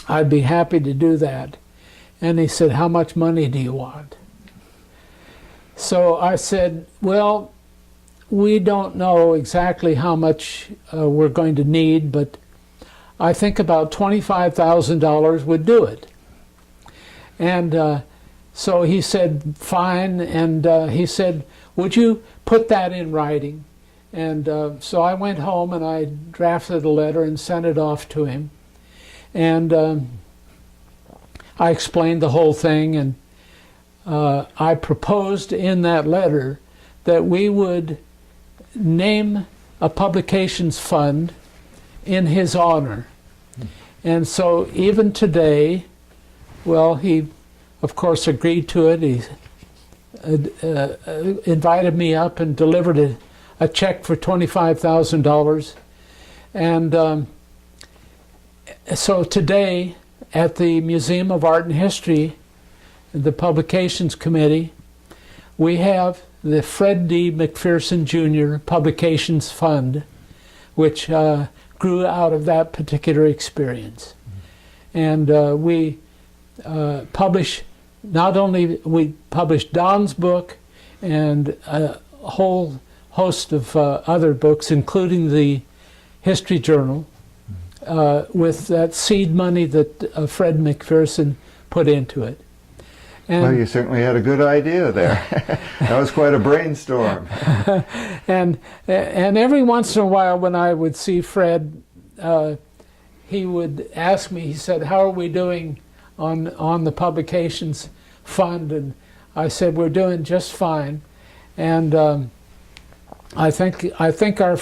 I'd be happy to do that. And he said, how much money do you want? So I said, well, we don't know exactly how much we're going to need, but I think about $25,000 would do it. And so he said, fine, and he said, would you put that in writing? And so I went home and I drafted a letter and sent it off to him. And I explained the whole thing, and I proposed in that letter that we would name a publications fund in his honor. And so even today, well, he of course agreed to it. He invited me up and delivered a check for $25,000. And so today at the Museum of Art and History, the Publications Committee, we have the Fred D. McPherson Jr. Publications Fund, which grew out of that particular experience. And we publish, not only we publish Don's book and a whole host of other books, including the History Journal, with that seed money that Fred McPherson put into it. And well, you certainly had a good idea there. That was quite a brainstorm. and every once in a while when I would see Fred, he would ask me, he said, how are we doing on the publications fund? And I said, we're doing just fine. And I think our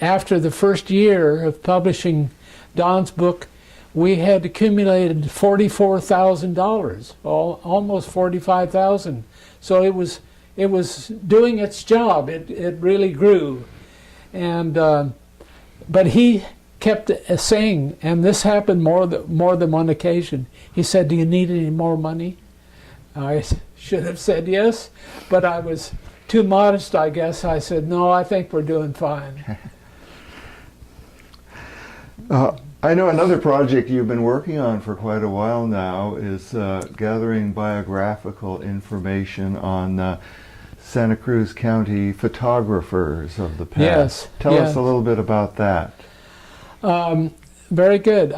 after the first year of publishing Don's book, we had accumulated $44,000, almost $45,000. So it was doing its job. It really grew, and but he kept saying, and this happened more than one occasion. He said, "Do you need any more money?" I should have said yes, but I was too modest, I guess. I said, "No, I think we're doing fine." I know another project you've been working on for quite a while now is gathering biographical information on Santa Cruz County photographers of the past. Yes. Tell us a little bit about that. Very good.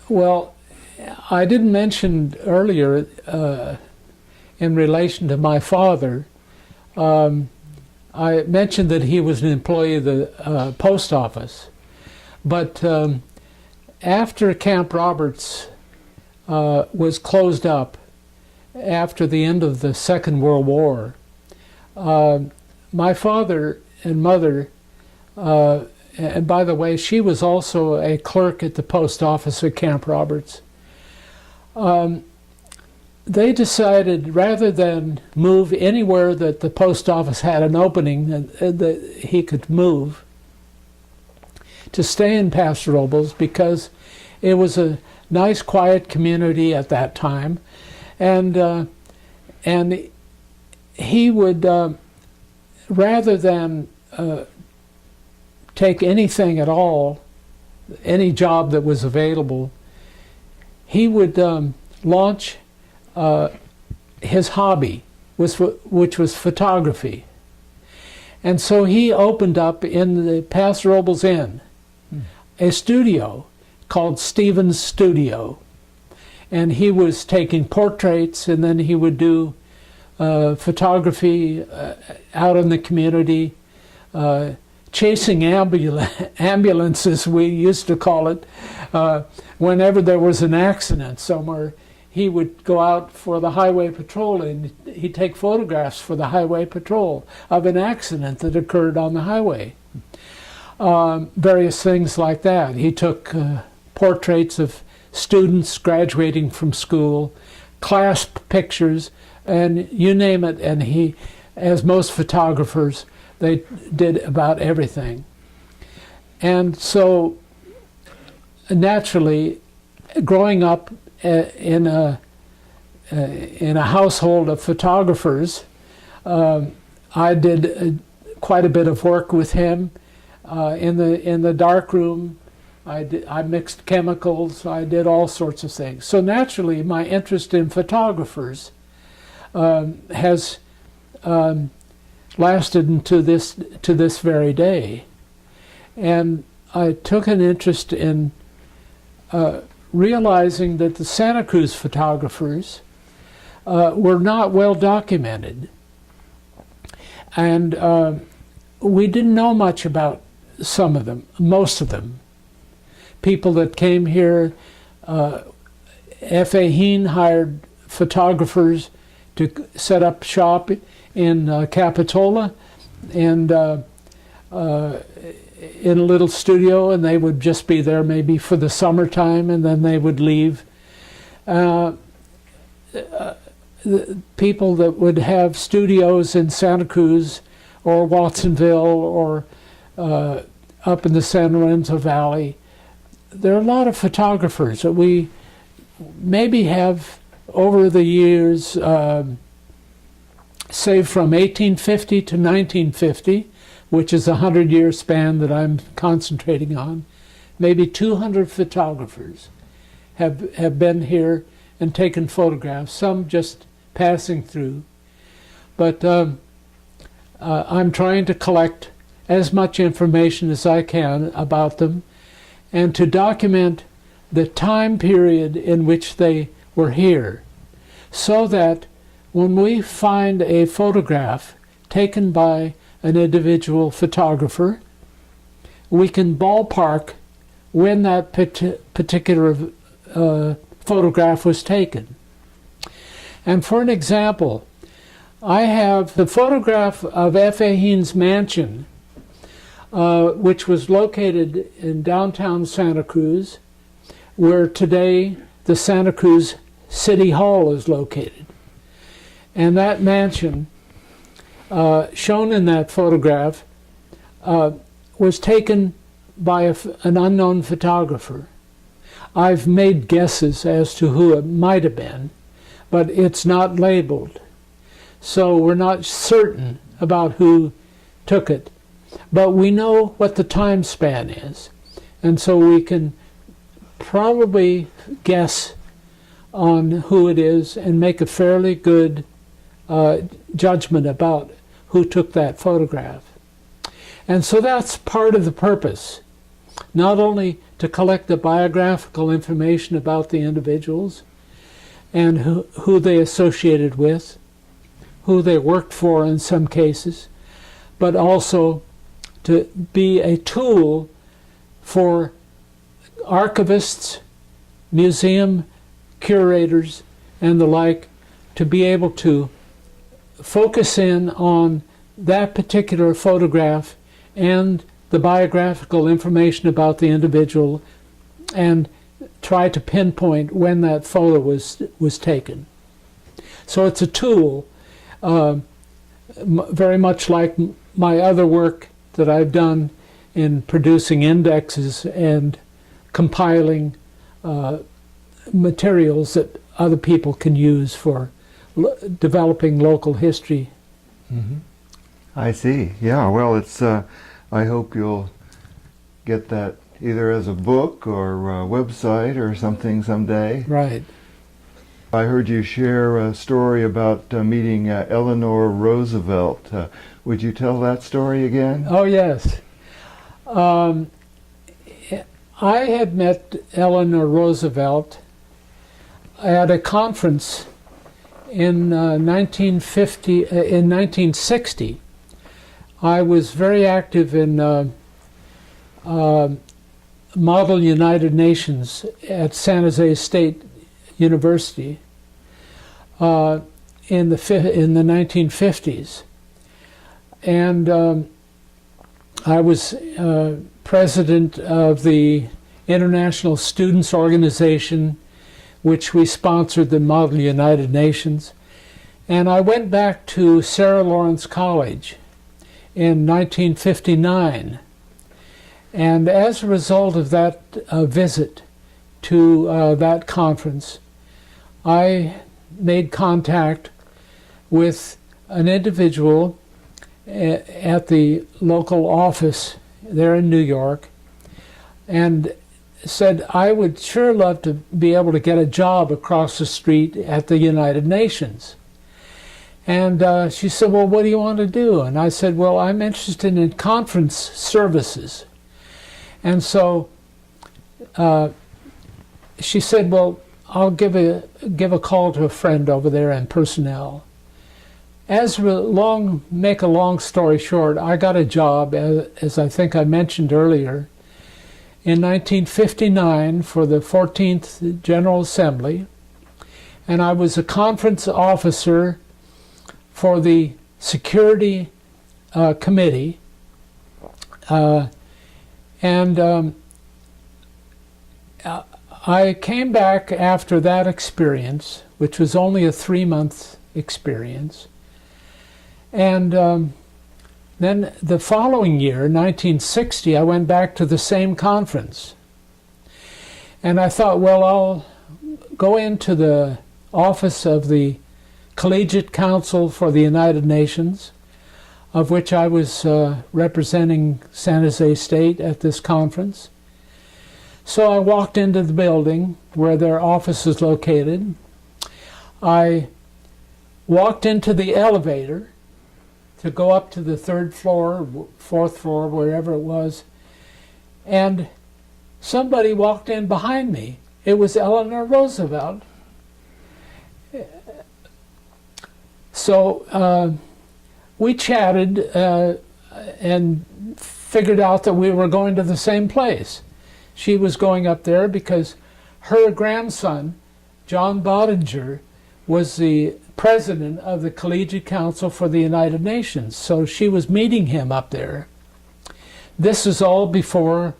Well, I didn't mention earlier in relation to my father, I mentioned that he was an employee of the post office, but after Camp Roberts was closed up after the end of the Second World War, my father and mother, and by the way, she was also a clerk at the post office at Camp Roberts, they decided rather than move anywhere that the post office had an opening that he could move, to stay in Paso Robles because it was a nice, quiet community at that time, and he would rather than take anything at all, any job that was available, he would launch his hobby, which was photography, and so he opened up in the Paso Robles Inn a studio called Stevens Studio, and he was taking portraits, and then he would do photography out in the community, chasing ambulances, we used to call it, whenever there was an accident somewhere. He would go out for the highway patrol, and he'd take photographs for the highway patrol of an accident that occurred on the highway. Various things like that. He took portraits of students graduating from school, class pictures, and you name it. And he, as most photographers, they did about everything. And so, naturally, growing up in a household of photographers, I did quite a bit of work with him in the dark room. I mixed chemicals. I did all sorts of things. So naturally, my interest in photographers has lasted into this very day, and I took an interest in realizing that the Santa Cruz photographers were not well documented, and we didn't know much about some of them, most of them. People that came here, F.A. Hihn hired photographers to set up shop in Capitola and in a little studio, and they would just be there maybe for the summertime, and then they would leave. The people that would have studios in Santa Cruz or Watsonville or up in the San Lorenzo Valley, there are a lot of photographers that we maybe have over the years, say from 1850 to 1950, which is a 100-year span that I'm concentrating on, maybe 200 photographers have been here and taken photographs, some just passing through. But I'm trying to collect as much information as I can about them and to document the time period in which they were here, so that when we find a photograph taken by an individual photographer, we can ballpark when that particular photograph was taken. And for an example, I have the photograph of F.A. Hihn's mansion, which was located in downtown Santa Cruz, where today the Santa Cruz City Hall is located. And that mansion, shown in that photograph, was taken by an unknown photographer. I've made guesses as to who it might have been, but it's not labeled. So we're not certain about who took it. But we know what the time span is. And so we can probably guess on who it is and make a fairly good judgment about who took that photograph. And so that's part of the purpose, not only to collect the biographical information about the individuals and who they associated with, who they worked for in some cases, but also to be a tool for archivists, museum curators, and the like, to be able to focus in on that particular photograph and the biographical information about the individual and try to pinpoint when that photo was taken. So it's a tool, very much like my other work that I've done in producing indexes and compiling materials that other people can use for developing local history. Mm-hmm. I see. Yeah, well, it's. I hope you'll get that either as a book or a website or something someday. Right. I heard you share a story about meeting Eleanor Roosevelt. Would you tell that story again? Oh, yes. I had met Eleanor Roosevelt at a conference in 1960 I was very active in Model United Nations at San Jose State University in the 1950s, and I was president of the International Students Organization, which we sponsored the Model United Nations, and I went back to Sarah Lawrence College in 1959. And as a result of that visit to that conference, I made contact with an individual at the local office there in New York and said, I would sure love to be able to get a job across the street at the United Nations. And she said, well, what do you want to do? And I said, well, I'm interested in conference services. And so she said, well, I'll give a call to a friend over there in personnel. Make a long story short, I got a job, as I think I mentioned earlier, in 1959 for the 14th General Assembly, and I was a conference officer for the Security Committee, and I came back after that experience, which was only a 3-month experience. And then the following year, 1960, I went back to the same conference. And I thought, well, I'll go into the office of the Collegiate Council for the United Nations, of which I was representing San Jose State at this conference. So I walked into the building where their office is located. I walked into the elevator to go up to the 3rd floor, 4th floor, wherever it was, and somebody walked in behind me. It was Eleanor Roosevelt. So we chatted and figured out that we were going to the same place. She was going up there because her grandson, John Bottinger, was the president of the Collegiate Council for the United Nations. So she was meeting him up there. This is all before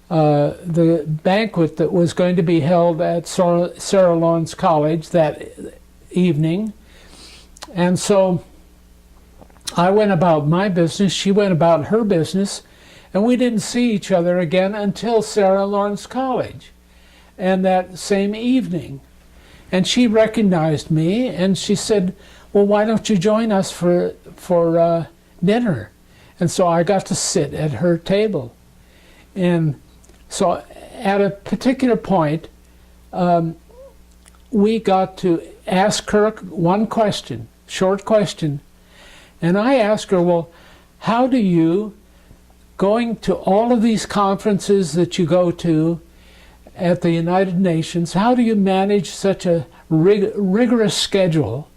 the banquet that was going to be held at Sarah Lawrence College that evening. And so I went about my business, she went about her business, and we didn't see each other again until Sarah Lawrence College, and that same evening. And she recognized me, and she said, well, why don't you join us for dinner? And so I got to sit at her table. And so at a particular point, we got to ask her one question, short question. And I asked her, well, how do you, going to all of these conferences that you go to at the United Nations, how do you manage such a rigorous schedule?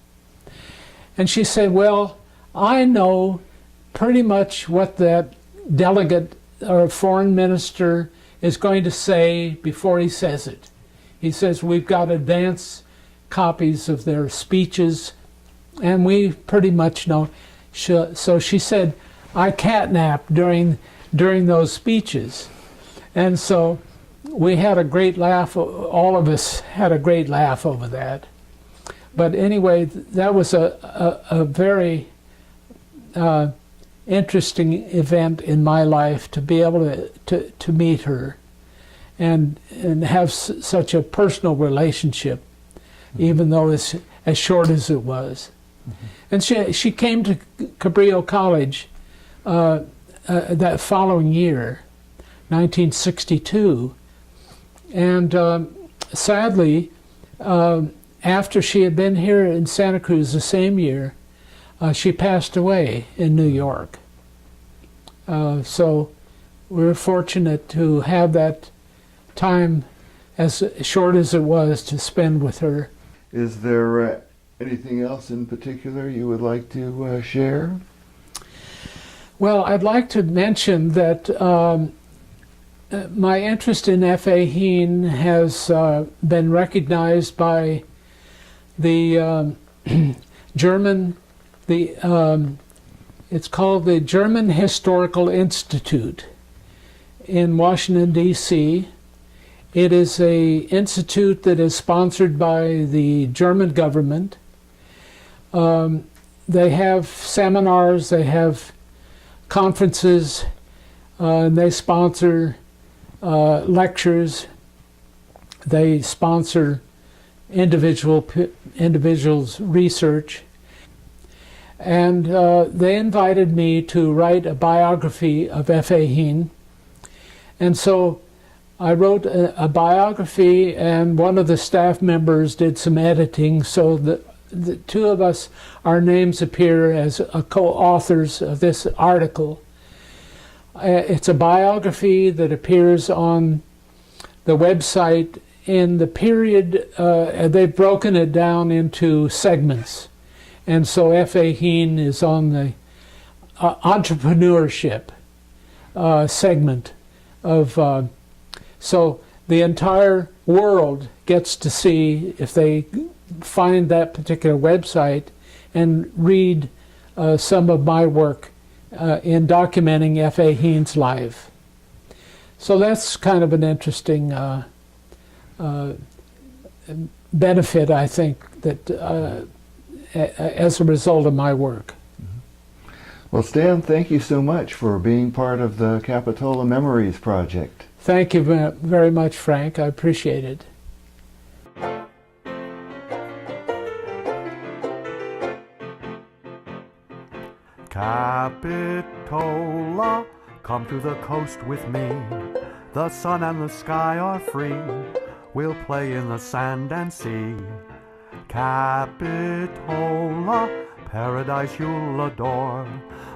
And she said, well, I know pretty much what that delegate or foreign minister is going to say before he says it. He says, we've got advance copies of their speeches, and we pretty much know. So she said, I catnap during those speeches. And so we had a great laugh, all of us had a great laugh over that. But anyway, that was a very interesting event in my life, to be able to meet her and have such a personal relationship, even though it's as short as it was. And she came to Cabrillo College that following year, 1962, and sadly, after she had been here in Santa Cruz the same year, she passed away in New York. So we're fortunate to have that time, as short as it was, to spend with her. Is there anything else in particular you would like to share? Well, I'd like to mention that my interest in F.A. Hihn has been recognized by the German, it's called the German Historical Institute in Washington, D.C. It is an institute that is sponsored by the German government. They have seminars, they have conferences, and they sponsor lectures. They sponsor individuals' research. And they invited me to write a biography of F.A. Hihn. And so I wrote a biography, and one of the staff members did some editing, so the two of us, our names appear as co-authors of this article. It's a biography that appears on the website in the period, they've broken it down into segments. And so F.A. Hihn is on the entrepreneurship segment of, so the entire world gets to see, if they find that particular website, and read some of my work in documenting F.A. Hihn's life. So that's kind of an interesting benefit, I think, that as a result of my work. Well, Stan, thank you so much for being part of the Capitola Memories Project. Thank you very much, Frank. I appreciate it. Capitola, come to the coast with me. The sun and the sky are free. We'll play in the sand and sea. Capitola, paradise you'll adore.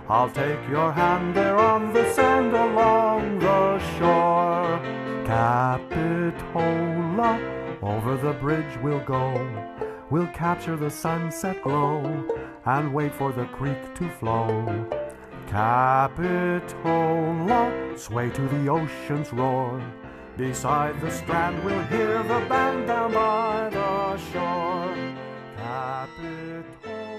I'll take your hand there on the sand along the shore. Capitola, over the bridge we'll go. We'll capture the sunset glow and wait for the creek to flow. Capitola, sway to the ocean's roar. Beside the strand we'll hear the band down by the shore. Capitola.